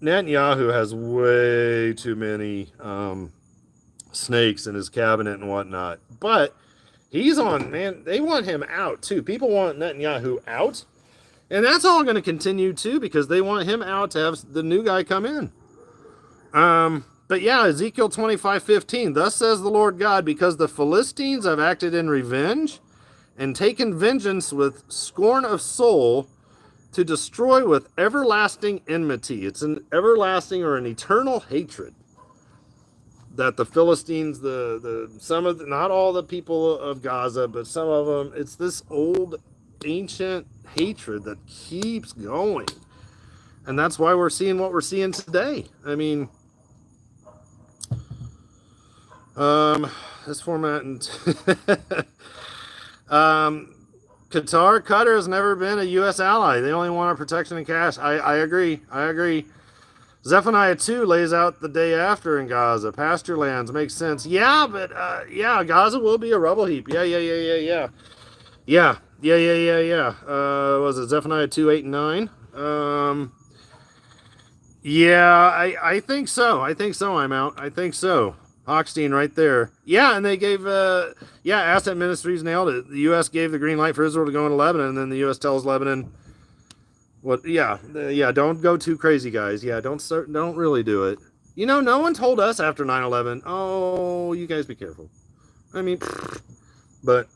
Netanyahu has way too many snakes in his cabinet and whatnot. But he's on, man, they want him out too. People want Netanyahu out. And that's all going to continue too, because they want him out to have the new guy come in. But yeah, Ezekiel 25:15. Thus says the Lord God, because the Philistines have acted in revenge and taken vengeance with scorn of soul, to destroy with everlasting enmity. It's an everlasting or an eternal hatred that the Philistines, some of the, not all the people of Gaza, but some of them, it's this old ancient hatred that keeps going. And that's why we're seeing what we're seeing today. I mean, this format and Qatar has never been a U.S. ally. They only want our protection and cash. I agree. Zephaniah 2 lays out the day after in Gaza. Pasture lands makes sense. Yeah, but yeah, Gaza will be a rubble heap. Yeah. Was it Zephaniah 2, 8, and 9? Yeah, I think so. I'm out. I think so. Hochstein right there. Yeah, and they gave, Asset Ministries nailed it. The U.S. gave the green light for Israel to go into Lebanon, and then the U.S. tells Lebanon, don't go too crazy, guys. Yeah, don't really do it. You know, no one told us after 9/11, oh, you guys be careful. I mean, but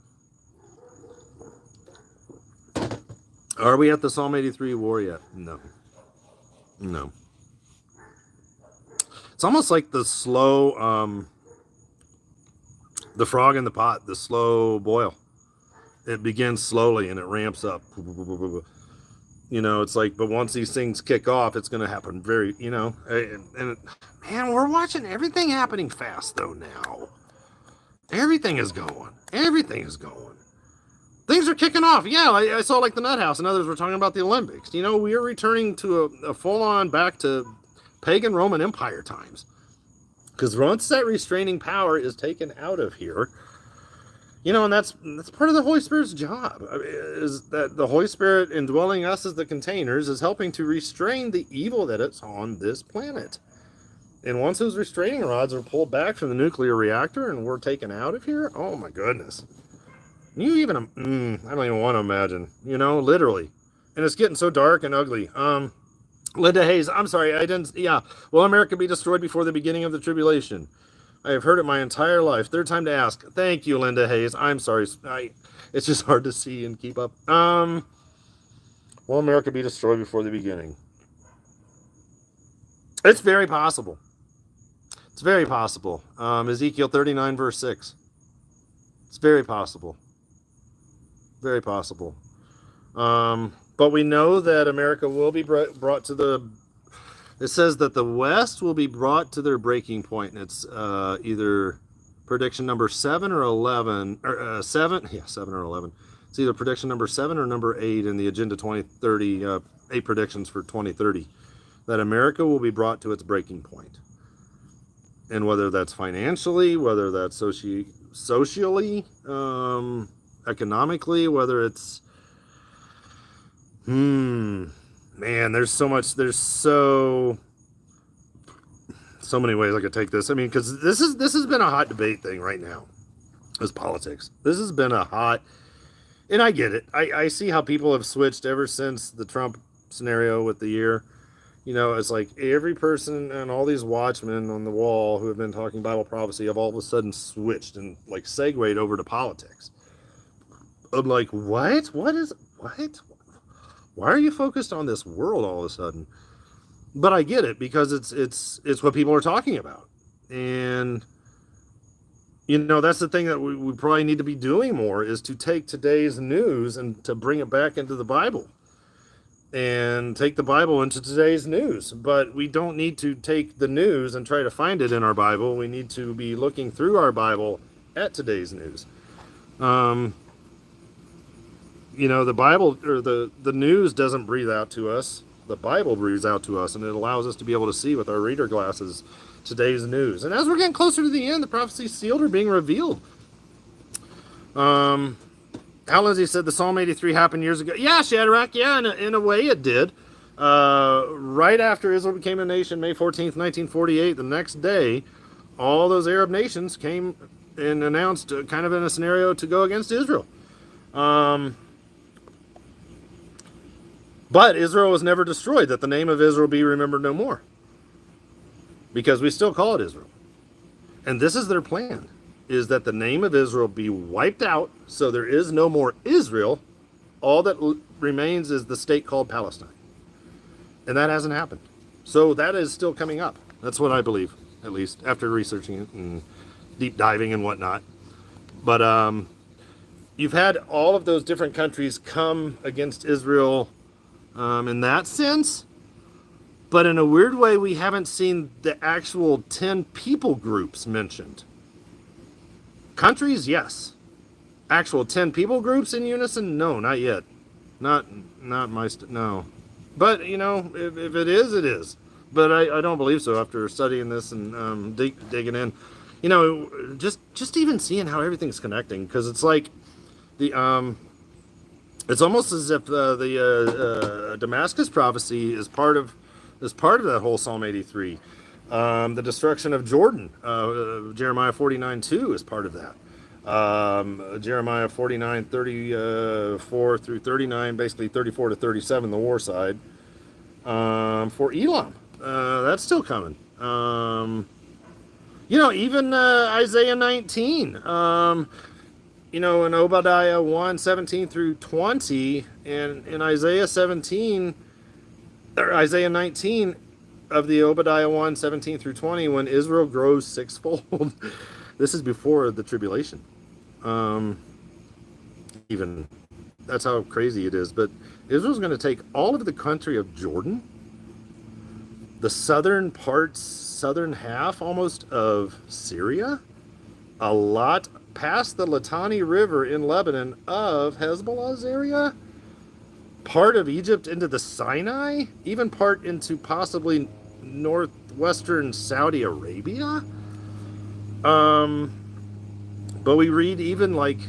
are we at the Psalm 83 war yet? No. It's almost like the slow, the frog in the pot, the slow boil. It begins slowly and it ramps up. You know, it's like, but once these things kick off, it's going to happen very, and man, we're watching everything happening fast though now. Everything is going. Things are kicking off. Yeah, I saw like the Nut House and others were talking about the Olympics. You know, we are returning to a full-on back to pagan Roman Empire times. Because once that restraining power is taken out of here, you know, and that's part of the Holy Spirit's job, is that the Holy Spirit indwelling us as the containers is helping to restrain the evil that is on this planet. And once those restraining rods are pulled back from the nuclear reactor and we're taken out of here, oh my goodness. I don't even want to imagine, you know, literally. And it's getting so dark and ugly. Linda Hayes, I'm sorry, will America be destroyed before the beginning of the tribulation? I have heard it my entire life. Third time to ask. Thank you, Linda Hayes. I'm sorry. It's just hard to see and keep up. Will America be destroyed before the beginning? It's very possible. Ezekiel 39, verse 6. It's very possible. But we know that America will be brought to it says that the West will be brought to their breaking point, and it's either prediction number 7 or 11, or 7 or 11. It's either prediction number 7 or number 8 in the Agenda 2030, 8 predictions for 2030, that America will be brought to its breaking point. And whether that's financially, whether that's socially, economically, whether it's man, there's so many ways I could take this. I mean, because this has been a hot debate thing right now, is politics. This has been a hot, and I get it. I see how people have switched ever since the Trump scenario with the year. You know, it's like every person and all these watchmen on the wall who have been talking Bible prophecy have all of a sudden switched and like segued over to politics. I'm like, what? Why are you focused on this world all of a sudden? But I get it, because it's what people are talking about. And, you know, that's the thing that we probably need to be doing more, is to take today's news and to bring it back into the Bible. And take the Bible into today's news. But we don't need to take the news and try to find it in our Bible. We need to be looking through our Bible at today's news. The Bible or the news doesn't breathe out to us. The Bible breathes out to us, and it allows us to be able to see with our reader glasses today's news. And as we're getting closer to the end, the prophecies sealed are being revealed. Hal Lindsey said the Psalm 83 happened years ago. Yeah, Shadrach, yeah, in a way it did. Right after Israel became a nation, May 14th, 1948, the next day, all those Arab nations came and announced kind of in a scenario to go against Israel. But Israel was never destroyed, that the name of Israel be remembered no more. Because we still call it Israel. And this is their plan, is that the name of Israel be wiped out, so there is no more Israel. All that remains is the state called Palestine. And that hasn't happened. So that is still coming up. That's what I believe, at least, after researching it and deep diving and whatnot. But you've had all of those different countries come against Israel in that sense. But in a weird way, we haven't seen the actual 10 people groups mentioned. Countries, yes. Actual 10 people groups in unison? No, not yet. Not no. But, if it is, it is. But I don't believe so after studying this and digging in. Just even seeing how everything's connecting. Because it's like it's almost as if the Damascus prophecy is part of that whole Psalm 83. The destruction of Jordan, Jeremiah 49:2 is part of that. Jeremiah 49:34 through 39, basically 34 to 37, the war side. For Elam, that's still coming. Even Isaiah 19. In Obadiah 1:17 through 20, and in Isaiah 17, or Isaiah 19 of the Obadiah 1:17 through 20, when Israel grows sixfold. This is before the tribulation. Even that's how crazy it is. But Israel's going to take all of the country of Jordan, the southern half almost of Syria, a lot past the Litani River in Lebanon of Hezbollah's area, part of Egypt into the Sinai, even part into possibly northwestern Saudi Arabia. But we read even like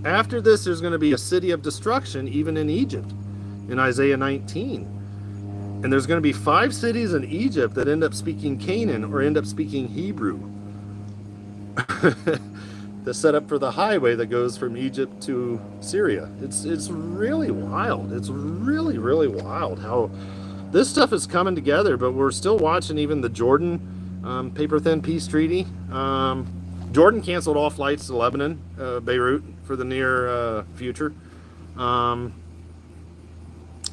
after this, there's going to be a city of destruction even in Egypt in Isaiah 19. And there's going to be 5 cities in Egypt that end up speaking Canaan or end up speaking Hebrew. The setup for the highway that goes from Egypt to Syria. It's really wild. It's really, really wild how this stuff is coming together, but we're still watching even the Jordan paper-thin peace treaty. Jordan canceled all flights to Lebanon, Beirut, for the near future.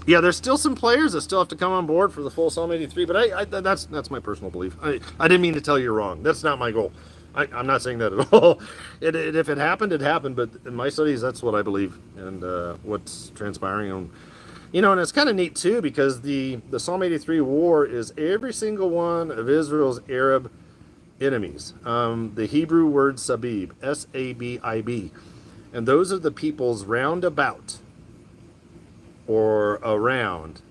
Yeah, there's still some players that still have to come on board for the full Psalm 83, but that's my personal belief. I didn't mean to tell you wrong. That's not my goal. I'm not saying that at all. If it happened, it happened. But in my studies, that's what I believe and what's transpiring. And it's kind of neat too, because the Psalm 83 war is every single one of Israel's Arab enemies. The Hebrew word Sabib, S-A-B-I-B, and those are the peoples round about or around.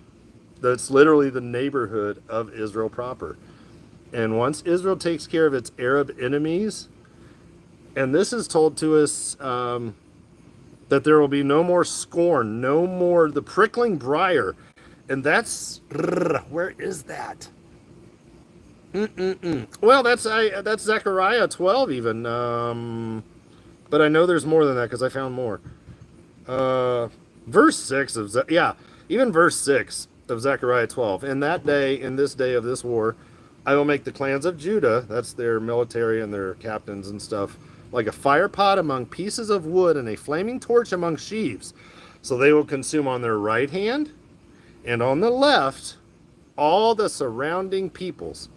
That's literally the neighborhood of Israel proper. And once Israel takes care of its Arab enemies, and this is told to us that there will be no more scorn, no more the prickling briar. And that's, where is that? Well, that's Zechariah 12 even. But I know there's more than that because I found more. Verse 6 of, even verse 6 of Zechariah 12. In that day, in this day of this war, I will make the clans of Judah, that's their military and their captains and stuff, like a fire pot among pieces of wood and a flaming torch among sheaves. So they will consume on their right hand and on the left all the surrounding peoples.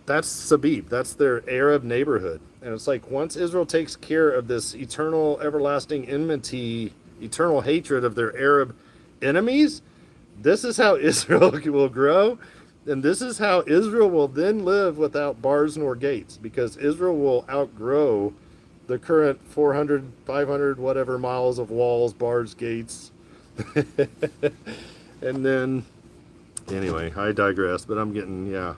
That's Sabib. That's their Arab neighborhood. And it's like once Israel takes care of this eternal, everlasting enmity, eternal hatred of their Arab enemies, this is how Israel will grow. And this is how Israel will then live without bars nor gates, because Israel will outgrow the current 400, 500, whatever miles of walls, bars, gates. And then, anyway, I digress, but I'm getting, yeah.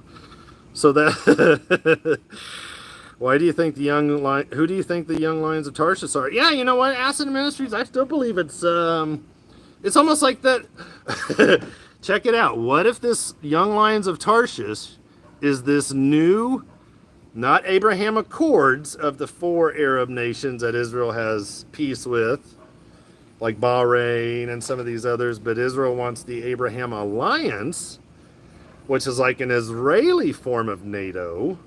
So that, why do you think the young lion, who do you think the young lions of Tarshish are? Yeah, you know what? Acid Ministries, I still believe it's almost like that. Check it out. What if this young lions of Tarshish is this new, not Abraham Accords of the 4 Arab nations that Israel has peace with, like Bahrain and some of these others, but Israel wants the Abraham Alliance, which is like an Israeli form of NATO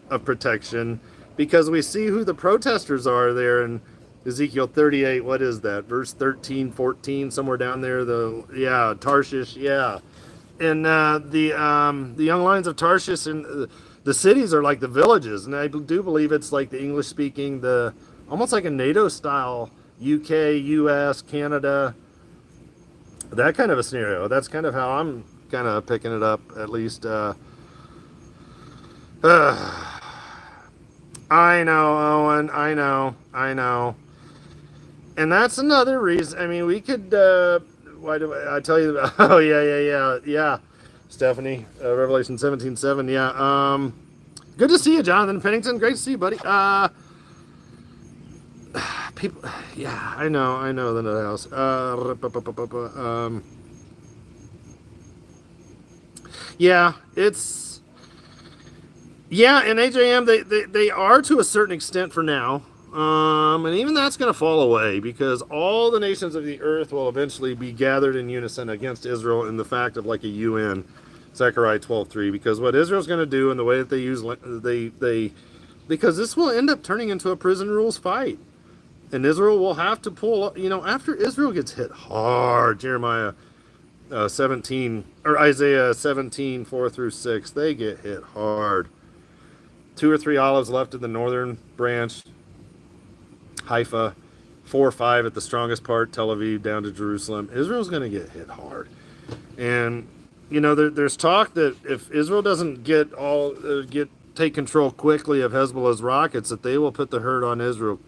of protection, because we see who the protesters are there in Ezekiel 38. What is that? Verse 13, 14, somewhere down there. Tarshish, yeah. And the young lions of Tarshish and the cities are like the villages, and I do believe it's like the English speaking, the almost like a NATO style, UK, US, Canada, that kind of a scenario. That's kind of how I'm kind of picking it up, at least. I know, Owen. I know. And that's another reason. I mean, we could. Why do I tell you? Oh yeah. Stephanie, Revelation 17:7. Yeah. Good to see you, Jonathan Pennington. Great to see you, buddy. People. Yeah, I know. The house. Yeah, it's. Yeah, and AJM, they are to a certain extent for now. And even that's going to fall away, because all the nations of the earth will eventually be gathered in unison against Israel in the fact of like a UN, Zechariah 12:3. Because what Israel's going to do and the way that they use because this will end up turning into a prison rules fight, and Israel will have to pull. After Israel gets hit hard, Jeremiah 17 or Isaiah 17:4-6, they get hit hard. 2 or 3 olives left in the northern branch, Haifa, 4 or 5 at the strongest part, Tel Aviv down to Jerusalem. Israel's going to get hit hard. And, there's talk that if Israel doesn't take control quickly of Hezbollah's rockets, that they will put the hurt on Israel.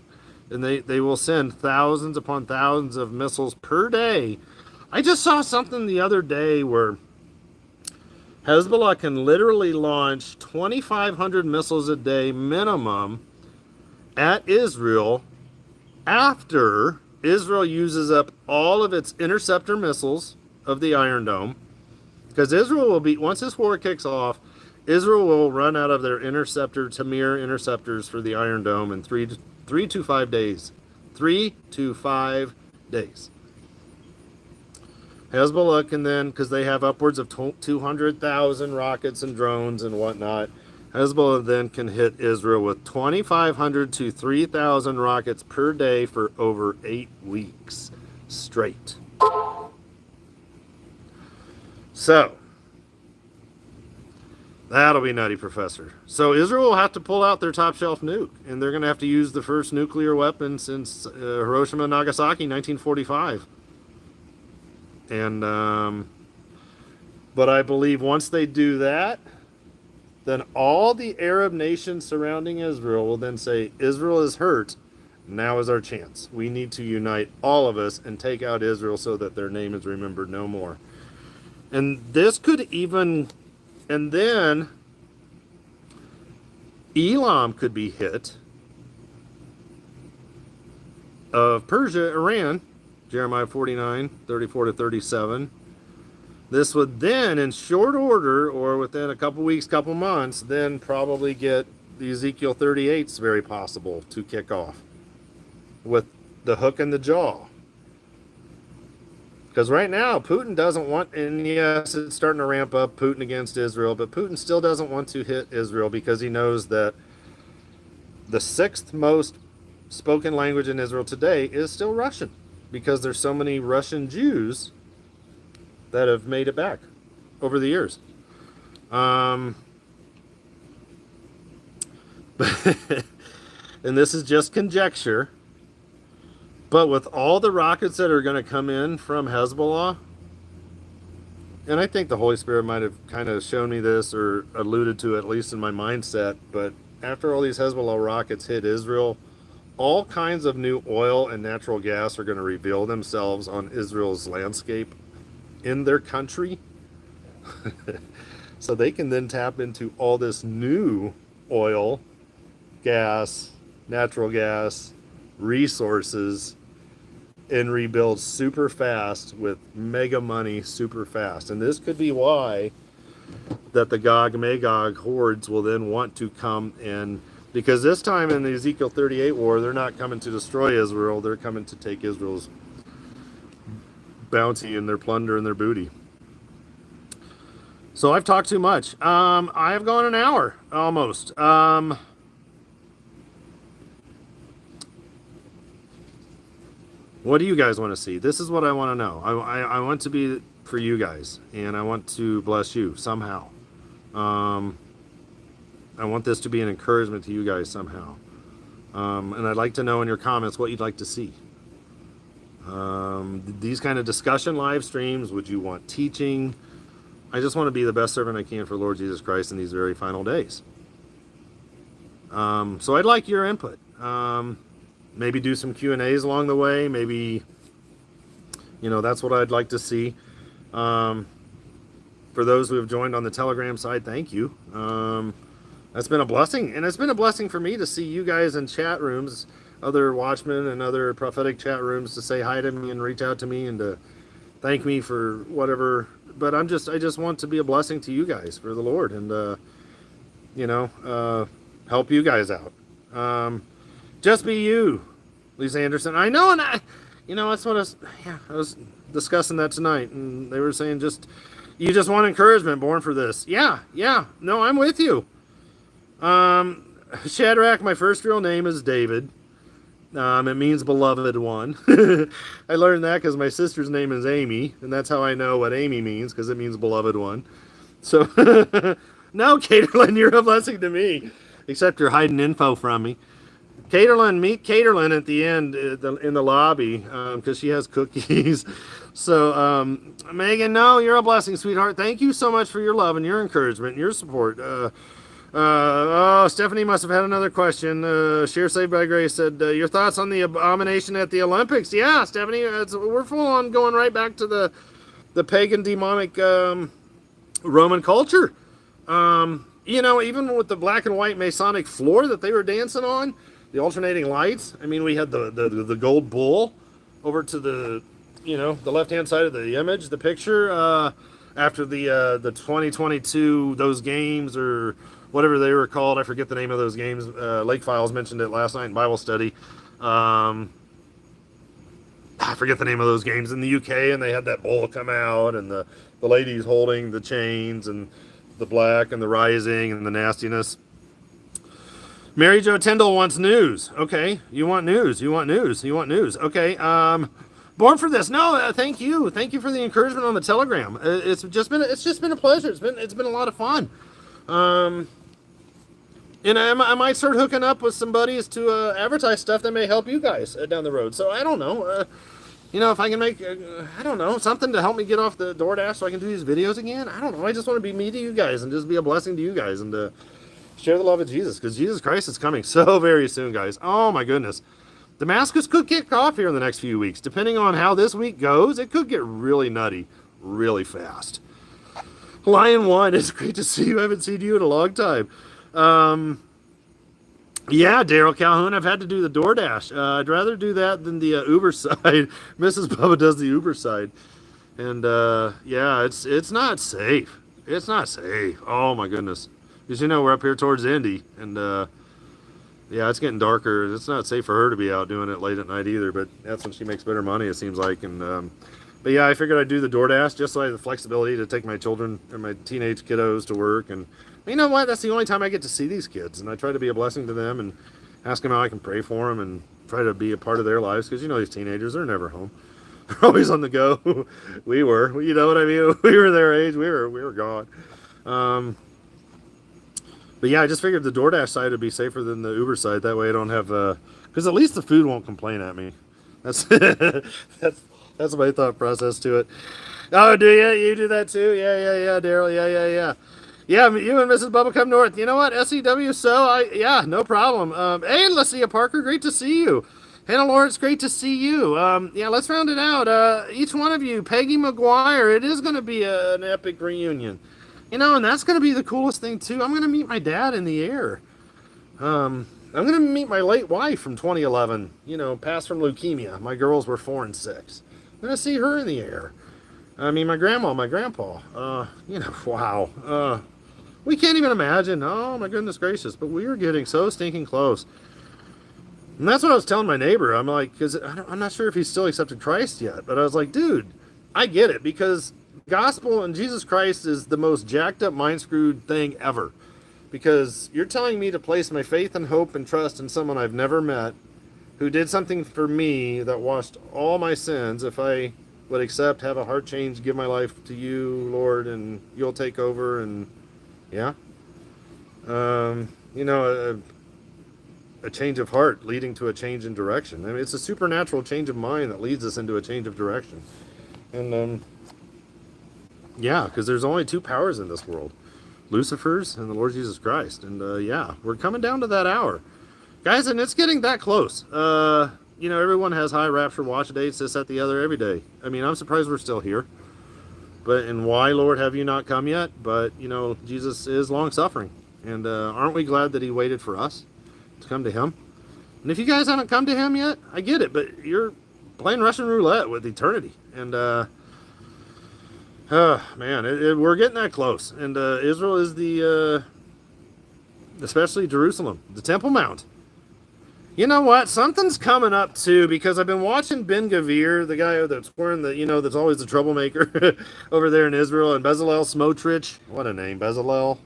And they will send thousands upon thousands of missiles per day. I just saw something the other day where Hezbollah can literally launch 2,500 missiles a day minimum at Israel after Israel uses up all of its interceptor missiles of the Iron Dome. Because Israel will be, once this war kicks off, Israel will run out of their Tamir interceptors for the Iron Dome in 3 to 5 days. 3 to 5 days. Hezbollah can then, because they have upwards of 200,000 rockets and drones and whatnot, Hezbollah then can hit Israel with 2,500 to 3,000 rockets per day for over 8 weeks straight. So, that'll be nutty, Professor. So Israel will have to pull out their top shelf nuke, and they're going to have to use the first nuclear weapon since Hiroshima and Nagasaki, 1945. And, but I believe once they do that, then all the Arab nations surrounding Israel will then say, Israel is hurt. Now is our chance. We need to unite all of us and take out Israel so that their name is remembered no more. And this could even, and then Elam could be hit of Persia, Iran, Jeremiah 49:34-37. This would then, in short order, or within a couple weeks, couple months, then probably get the Ezekiel 38's very possible to kick off with the hook in the jaw. Because right now, Putin doesn't want, and yes, it's starting to ramp up, Putin against Israel, but Putin still doesn't want to hit Israel because he knows that the 6th most spoken language in Israel today is still Russian, because there's so many Russian Jews that have made it back over the years. And this is just conjecture, but with all the rockets that are going to come in from Hezbollah, and I think the Holy Spirit might have kind of shown me this or alluded to it, at least in my mindset, but after all these Hezbollah rockets hit Israel, all kinds of new oil and natural gas are going to reveal themselves on Israel's landscape in their country. So they can then tap into all this new oil, gas, natural gas, resources, and rebuild super fast with mega money super fast. And this could be why that the Gog Magog hordes will then want to come in, because this time in the Ezekiel 38 war, they're not coming to destroy Israel, they're coming to take Israel's bounty and their plunder and their booty. So I've talked too much. I have gone an hour almost. What do you guys want to see? This is what I want to know. I want to be for you guys, and I want to bless you somehow. I want this to be an encouragement to you guys somehow. And I'd like to know in your comments what you'd like to see. These kind of discussion live streams, would you want teaching? I just want to be the best servant I can for Lord Jesus Christ in these very final days. So I'd like your input. Maybe do some Q&As along the way. Maybe, that's what I'd like to see. For those who have joined on the Telegram side, thank you. That's been a blessing. And it's been a blessing for me to see you guys in chat rooms, other watchmen and other prophetic chat rooms, to say hi to me and reach out to me and to thank me for whatever. But I just want to be a blessing to you guys for the Lord and, help you guys out. Just be you, Lisa Anderson. I know, and that's what I was discussing that tonight, and they were saying you just want encouragement, born for this. Yeah, no, I'm with you. Shadrach, my first real name is David. It means beloved one. I learned that because my sister's name is Amy, and that's how I know what Amy means, because it means beloved one. So, no, Caterlin, you're a blessing to me, except you're hiding info from me. Caterlin, meet Caterlin at the end in the lobby, because she has cookies. So, Megan, no, you're a blessing, sweetheart. Thank you so much for your love and your encouragement and your support. Stephanie must have had another question. Share Saved by Grace said, your thoughts on the abomination at the Olympics? Yeah, Stephanie, we're full on going right back to the pagan demonic Roman culture. Even with the black and white Masonic floor that they were dancing on, the alternating lights. I mean, we had the gold bull over to the left-hand side of the image, the picture, after the 2022, those games, or whatever they were called. I forget the name of those games. Lake Files mentioned it last night in Bible study. I forget the name of those games in the UK, and they had that bull come out, and the ladies holding the chains, and the black, and the rising, and the nastiness. Mary Jo Tyndall wants news. Okay, you want news. Okay, born for this. No, thank you for the encouragement on the Telegram. It's just been a pleasure. It's been a lot of fun. And I might start hooking up with some buddies to advertise stuff that may help you guys down the road. So I don't know. If I can make, something to help me get off the DoorDash so I can do these videos again. I don't know. I just want to be me to you guys and just be a blessing to you guys and share the love of Jesus, because Jesus Christ is coming so very soon, guys. Oh, my goodness. Damascus could kick off here in the next few weeks. Depending on how this week goes, it could get really nutty really fast. Lion One, it's great to see you. I haven't seen you in a long time. Yeah, Daryl Calhoun, I've had to do the DoorDash. I'd rather do that than the Uber side. Mrs. Bubba does the Uber side. And, it's not safe. It's not safe. Oh, my goodness. Because, we're up here towards Indy. And, it's getting darker. It's not safe for her to be out doing it late at night either. But that's when she makes better money, it seems like. And, but yeah, I figured I'd do the DoorDash just so I have the flexibility to take my children or my teenage kiddos to work. And you know what? That's the only time I get to see these kids. And I try to be a blessing to them and ask them how I can pray for them and try to be a part of their lives. Because, these teenagers, they're never home. They're always on the go. We were. You know what I mean? We were their age. We were gone. But yeah, I just figured the DoorDash side would be safer than the Uber side. That way I don't have, because at least the food won't complain at me. That's my thought process to it. Oh, do you? You do that too? Yeah, Daryl. Yeah. Yeah, you and Mrs. Bubba come north. You know what? SEW, yeah, no problem. Hey, Lucia Parker, great to see you. Hannah Lawrence, great to see you. Yeah, let's round it out. Each one of you, Peggy McGuire, it is going to be an epic reunion. You know, and that's going to be the coolest thing, too. I'm going to meet my dad in the air. I'm going to meet my late wife from 2011, you know, passed from leukemia. My girls were 4 and 6. I'm going to see her in the air. I mean, my grandma, my grandpa. You know, wow. We can't even imagine. Oh, my goodness gracious. But we are getting so stinking close. And that's what I was telling my neighbor. I'm like, because I'm not sure if he's still accepted Christ yet. But I was like, dude, I get it. Because gospel and Jesus Christ is the most jacked up, mind screwed thing ever. Because you're telling me to place my faith and hope and trust in someone I've never met, who did something for me that washed all my sins. If I would accept, have a heart change, give my life to you, Lord, and you'll take over, and yeah. You know, a change of heart leading to a change in direction. I mean, it's a supernatural change of mind that leads us into a change of direction. And yeah, because there's only 2 powers in this world. Lucifer's and the Lord Jesus Christ. And yeah, we're coming down to that hour. Guys, and it's getting that close. You know, everyone has high rapture watch dates, this, that, the other, every day. I mean, I'm surprised we're still here. And why, Lord, have you not come yet? But, you know, Jesus is long-suffering. And aren't we glad that he waited for us to come to him? And if you guys haven't come to him yet, I get it. But you're playing Russian roulette with eternity. And, man, we're getting that close. And Israel is especially Jerusalem, the Temple Mount. You know what? Something's coming up too, because I've been watching Ben Gavir, the guy that's wearing the, you know, that's always the troublemaker over there in Israel, and Bezalel Smotrich. What a name, Bezalel.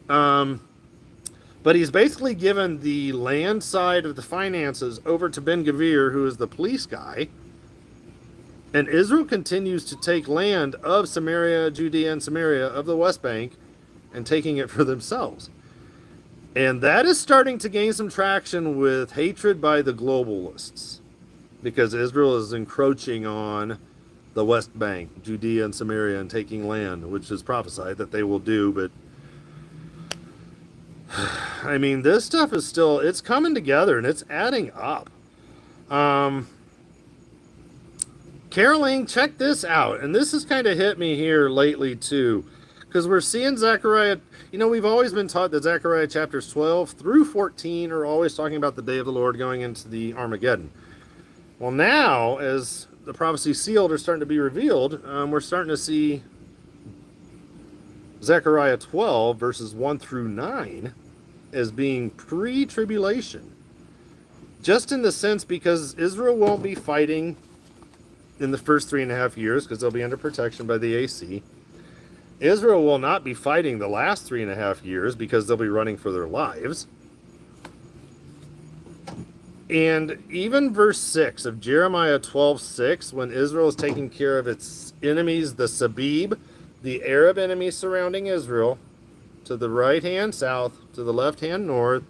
But he's basically given the land side of the finances over to Ben Gavir, who is the police guy. And Israel continues to take land of Samaria, Judea, and Samaria of the West Bank and taking it for themselves. And that is starting to gain some traction with hatred by the globalists, because Israel is encroaching on the West Bank, Judea and Samaria, and taking land, which is prophesied that they will do. But I mean, this stuff is still, it's coming together and it's adding up. Caroline, check this out. And this has kind of hit me here lately too, because we're seeing Zechariah. You know, we've always been taught that Zechariah chapters 12 through 14 are always talking about the day of the Lord going into the Armageddon. Well, now, as the prophecies sealed are starting to be revealed, we're starting to see Zechariah 12 verses 1 through 9 as being pre-tribulation. Just in the sense, because Israel won't be fighting in the first 3.5 years, because they'll be under protection by the AC. Israel will not be fighting the last 3.5 years because they'll be running for their lives. And even verse 6 of Jeremiah 12:6, when Israel is taking care of its enemies, the Sabib, the Arab enemies surrounding Israel, to the right hand south, to the left hand north,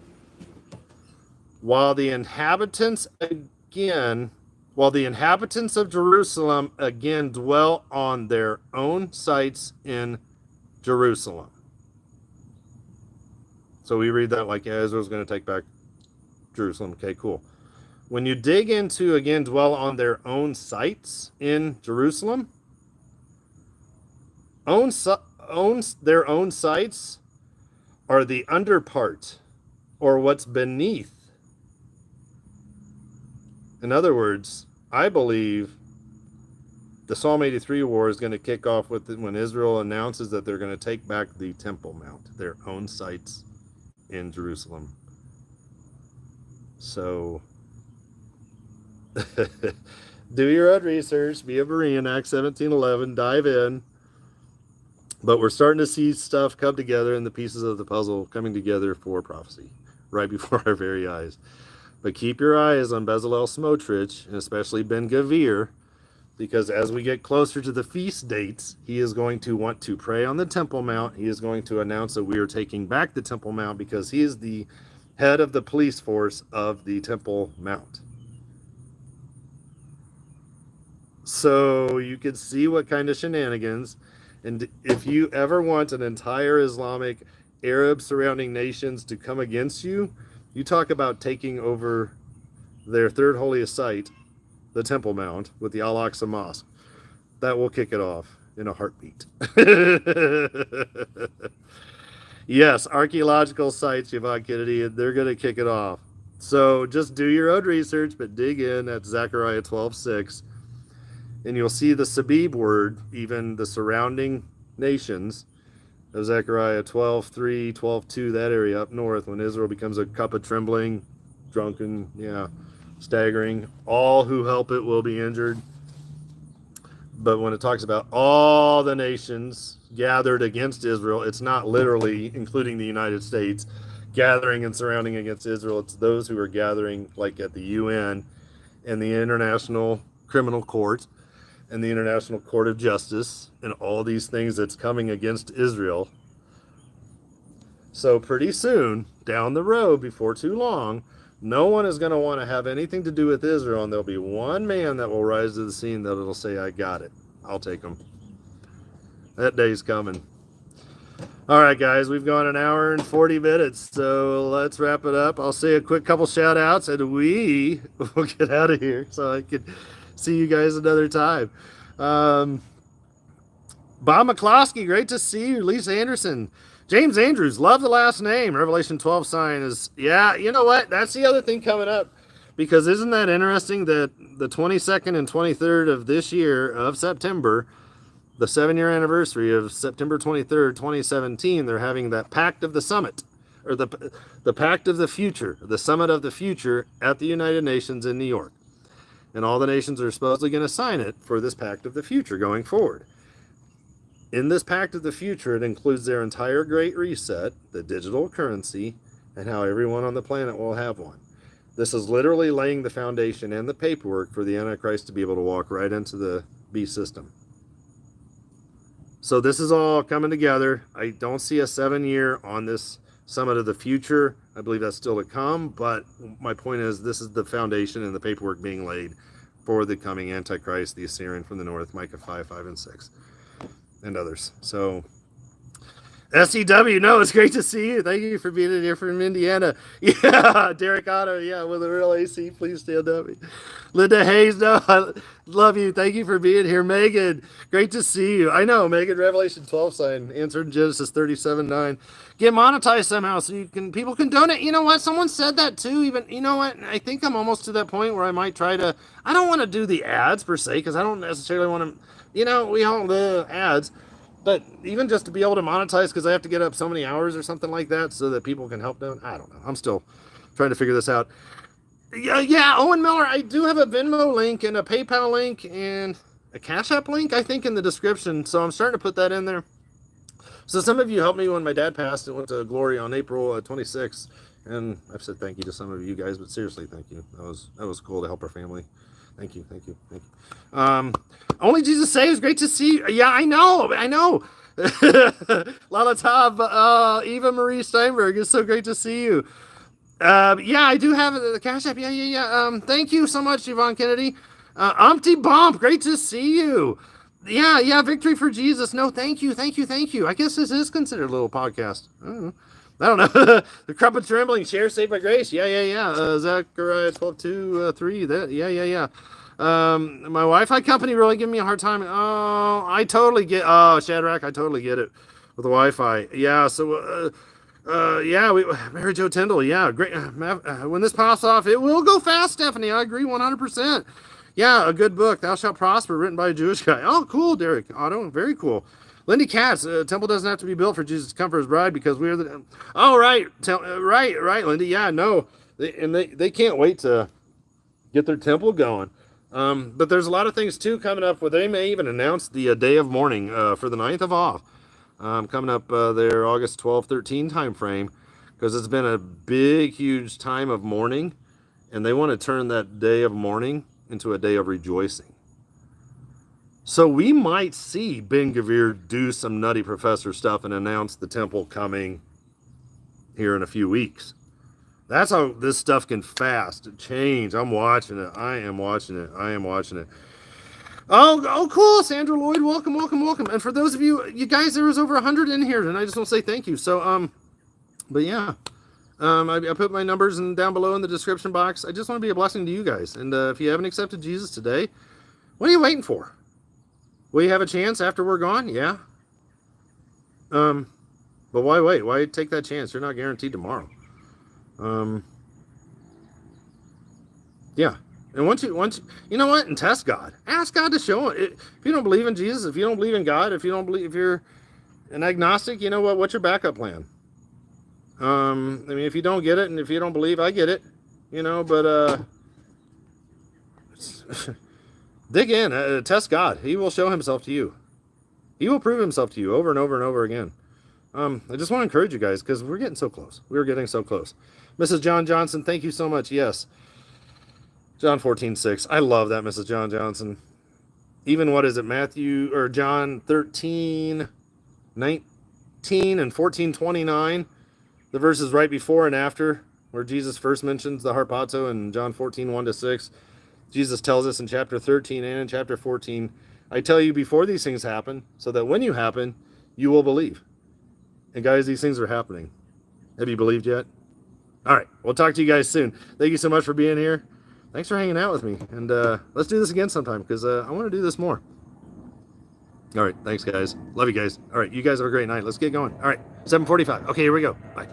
while the inhabitants of Jerusalem again dwell on their own sites in Jerusalem. So we read that like, yeah, Israel's going to take back Jerusalem. Okay, cool. When you dig into, again, dwell on their own sites in Jerusalem, their own sites are the underpart, or what's beneath. In other words, I believe the Psalm 83 war is going to kick off with when Israel announces that they're going to take back the Temple Mount, their own sites in Jerusalem. So, do your own research, be a Berean, Acts 17:11, dive in. But we're starting to see stuff come together, and the pieces of the puzzle coming together for prophecy right before our very eyes. But keep your eyes on Bezalel Smotrich, and especially Ben Gavir, because as we get closer to the feast dates, he is going to want to pray on the Temple Mount. He is going to announce that we are taking back the Temple Mount, because he is the head of the police force of the Temple Mount. So you can see what kind of shenanigans. And if you ever want an entire Islamic, Arab surrounding nations to come against you, you talk about taking over their third holiest site, the Temple Mount, with the Al-Aqsa Mosque. That will kick it off in a heartbeat. Yes, archaeological sites, Yvonne Kennedy, they're going to kick it off. So just do your own research, but dig in at Zechariah 12:6, and you'll see the Sabib word, even the surrounding nations of Zechariah 12:3, 12:2, that area up north, when Israel becomes a cup of trembling, drunken, staggering. All who help it will be injured. But when it talks about all the nations gathered against Israel, it's not literally including the United States gathering and surrounding against Israel. It's those who are gathering, like at the UN and the International Criminal Court and the International Court of Justice and all these things that's coming against Israel. So pretty soon, down the road, before too long, no one is going to want to have anything to do with Israel, and there'll be one man that will rise to the scene that will say, I got it. I'll take him. That day's coming. All right, guys, we've gone an hour and 40 minutes, so let's wrap it up. I'll say a quick couple shout outs, and we will get out of here so I can see you guys another time. Bob McCloskey, great to see you. Lisa Anderson. James Andrews, love the last name. Revelation 12 sign is, you know what? That's the other thing coming up. Because isn't that interesting that the 22nd and 23rd of this year, of September, the 7-year anniversary of September 23rd, 2017, they're having that Pact of the Summit, or the Pact of the Future, the Summit of the Future at the United Nations in New York. And all the nations are supposedly going to sign it for this Pact of the Future going forward. In this Pact of the Future, it includes their entire Great Reset, the digital currency, and how everyone on the planet will have one. This is literally laying the foundation and the paperwork for the Antichrist to be able to walk right into the beast system. So this is all coming together. I don't see a 7-year on this Summit of the Future. I believe that's still to come, but my point is this is the foundation and the paperwork being laid for the coming Antichrist, the Assyrian from the north, Micah 5, 5, and 6. And others. So SEW, no, it's great to see you. Thank you for being in here from Indiana. Yeah, Derek Otto, with a real AC, please stand up. Linda Hayes, no, I love you. Thank you for being here. Megan, great to see you. I know, Megan, Revelation 12 sign, answered in Genesis 37:9. Get monetized somehow so people can donate. You know what? Someone said that too. Even, you know what? I think I'm almost to that point where I might try to, I don't want to do the ads per se, because I don't necessarily want to, we all the ads, but even just to be able to monetize, because I have to get up so many hours or something like that so that people can help them. I don't know. I'm still trying to figure this out. Yeah, Owen Miller, I do have a Venmo link and a PayPal link and a Cashapp link, I think, in the description. So I'm starting to put that in there. So some of you helped me when my dad passed and went to glory on April 26th. And I've said thank you to some of you guys, but seriously, thank you. That was cool to help our family. Thank you. Only Jesus Saves, great to see you. Yeah, I know. Lala Tab, Eva Marie Steinberg, it's so great to see you. I do have the Cash App. Thank you so much, Yvonne Kennedy. Umpty Bump, great to see you. Victory for Jesus. No, thank you. I guess this is considered a little podcast. I don't know. The Crumpet Trembling, Share Saved by Grace. Zechariah 12:2-3. That. My Wi-Fi company really giving me a hard time. Oh, I totally get. Oh, Shadrach, I totally get it with the Wi-Fi. Yeah. So, Mary Jo Tyndall. Yeah, great. When this pops off, it will go fast, Stephanie. I agree 100%. Yeah, a good book, Thou Shalt Prosper, written by a Jewish guy. Oh, cool, Derek Otto. Very cool. Lindy Katz, temple doesn't have to be built for Jesus to come for his bride because we are the... Oh, right. Right, Lindy. Yeah, no. They can't wait to get their temple going. But there's a lot of things, too, coming up where they may even announce the day of mourning for the 9th of Av. Coming up their August 12, 13 time frame, because it's been a big, huge time of mourning, and they want to turn that day of mourning into a day of rejoicing. So we might see Ben Gvir do some nutty professor stuff and announce the temple coming here in a few weeks. That's how this stuff can fast change. I'm watching it. I am watching it. Oh, cool, Sandra Lloyd. Welcome. And for those of you guys, there was over 100 in here, and I just want to say thank you. So, but yeah, I put my numbers down below in the description box. I just want to be a blessing to you guys. And if you haven't accepted Jesus today, what are you waiting for? Will you have a chance after we're gone? Yeah. But why wait? Why take that chance? You're not guaranteed tomorrow. Yeah. And once you know what, and test God. Ask God to show it. If you don't believe in Jesus, if you don't believe in God, if you're an agnostic, you know what? What's your backup plan? I mean, if you don't get it, and if you don't believe, I get it. You know, but dig in, test God. He will show Himself to you. He will prove Himself to you over and over and over again. I just want to encourage you guys because we're getting so close. We're getting so close. Mrs. John Johnson, thank you so much. Yes. John 14:6. I love that, Mrs. John Johnson. Even what is it, Matthew or John 13:19 and 14:29, the verses right before and after, where Jesus first mentions the harpazo in John 14:1-6. Jesus tells us in chapter 13 and in chapter 14, I tell you before these things happen, so that when you happen, you will believe. And guys, these things are happening. Have you believed yet? All right, we'll talk to you guys soon. Thank you so much for being here. Thanks for hanging out with me. And let's do this again sometime because I want to do this more. All right, thanks, guys. Love you guys. All right, you guys have a great night. Let's get going. All right, 7:45. Okay, here we go. Bye.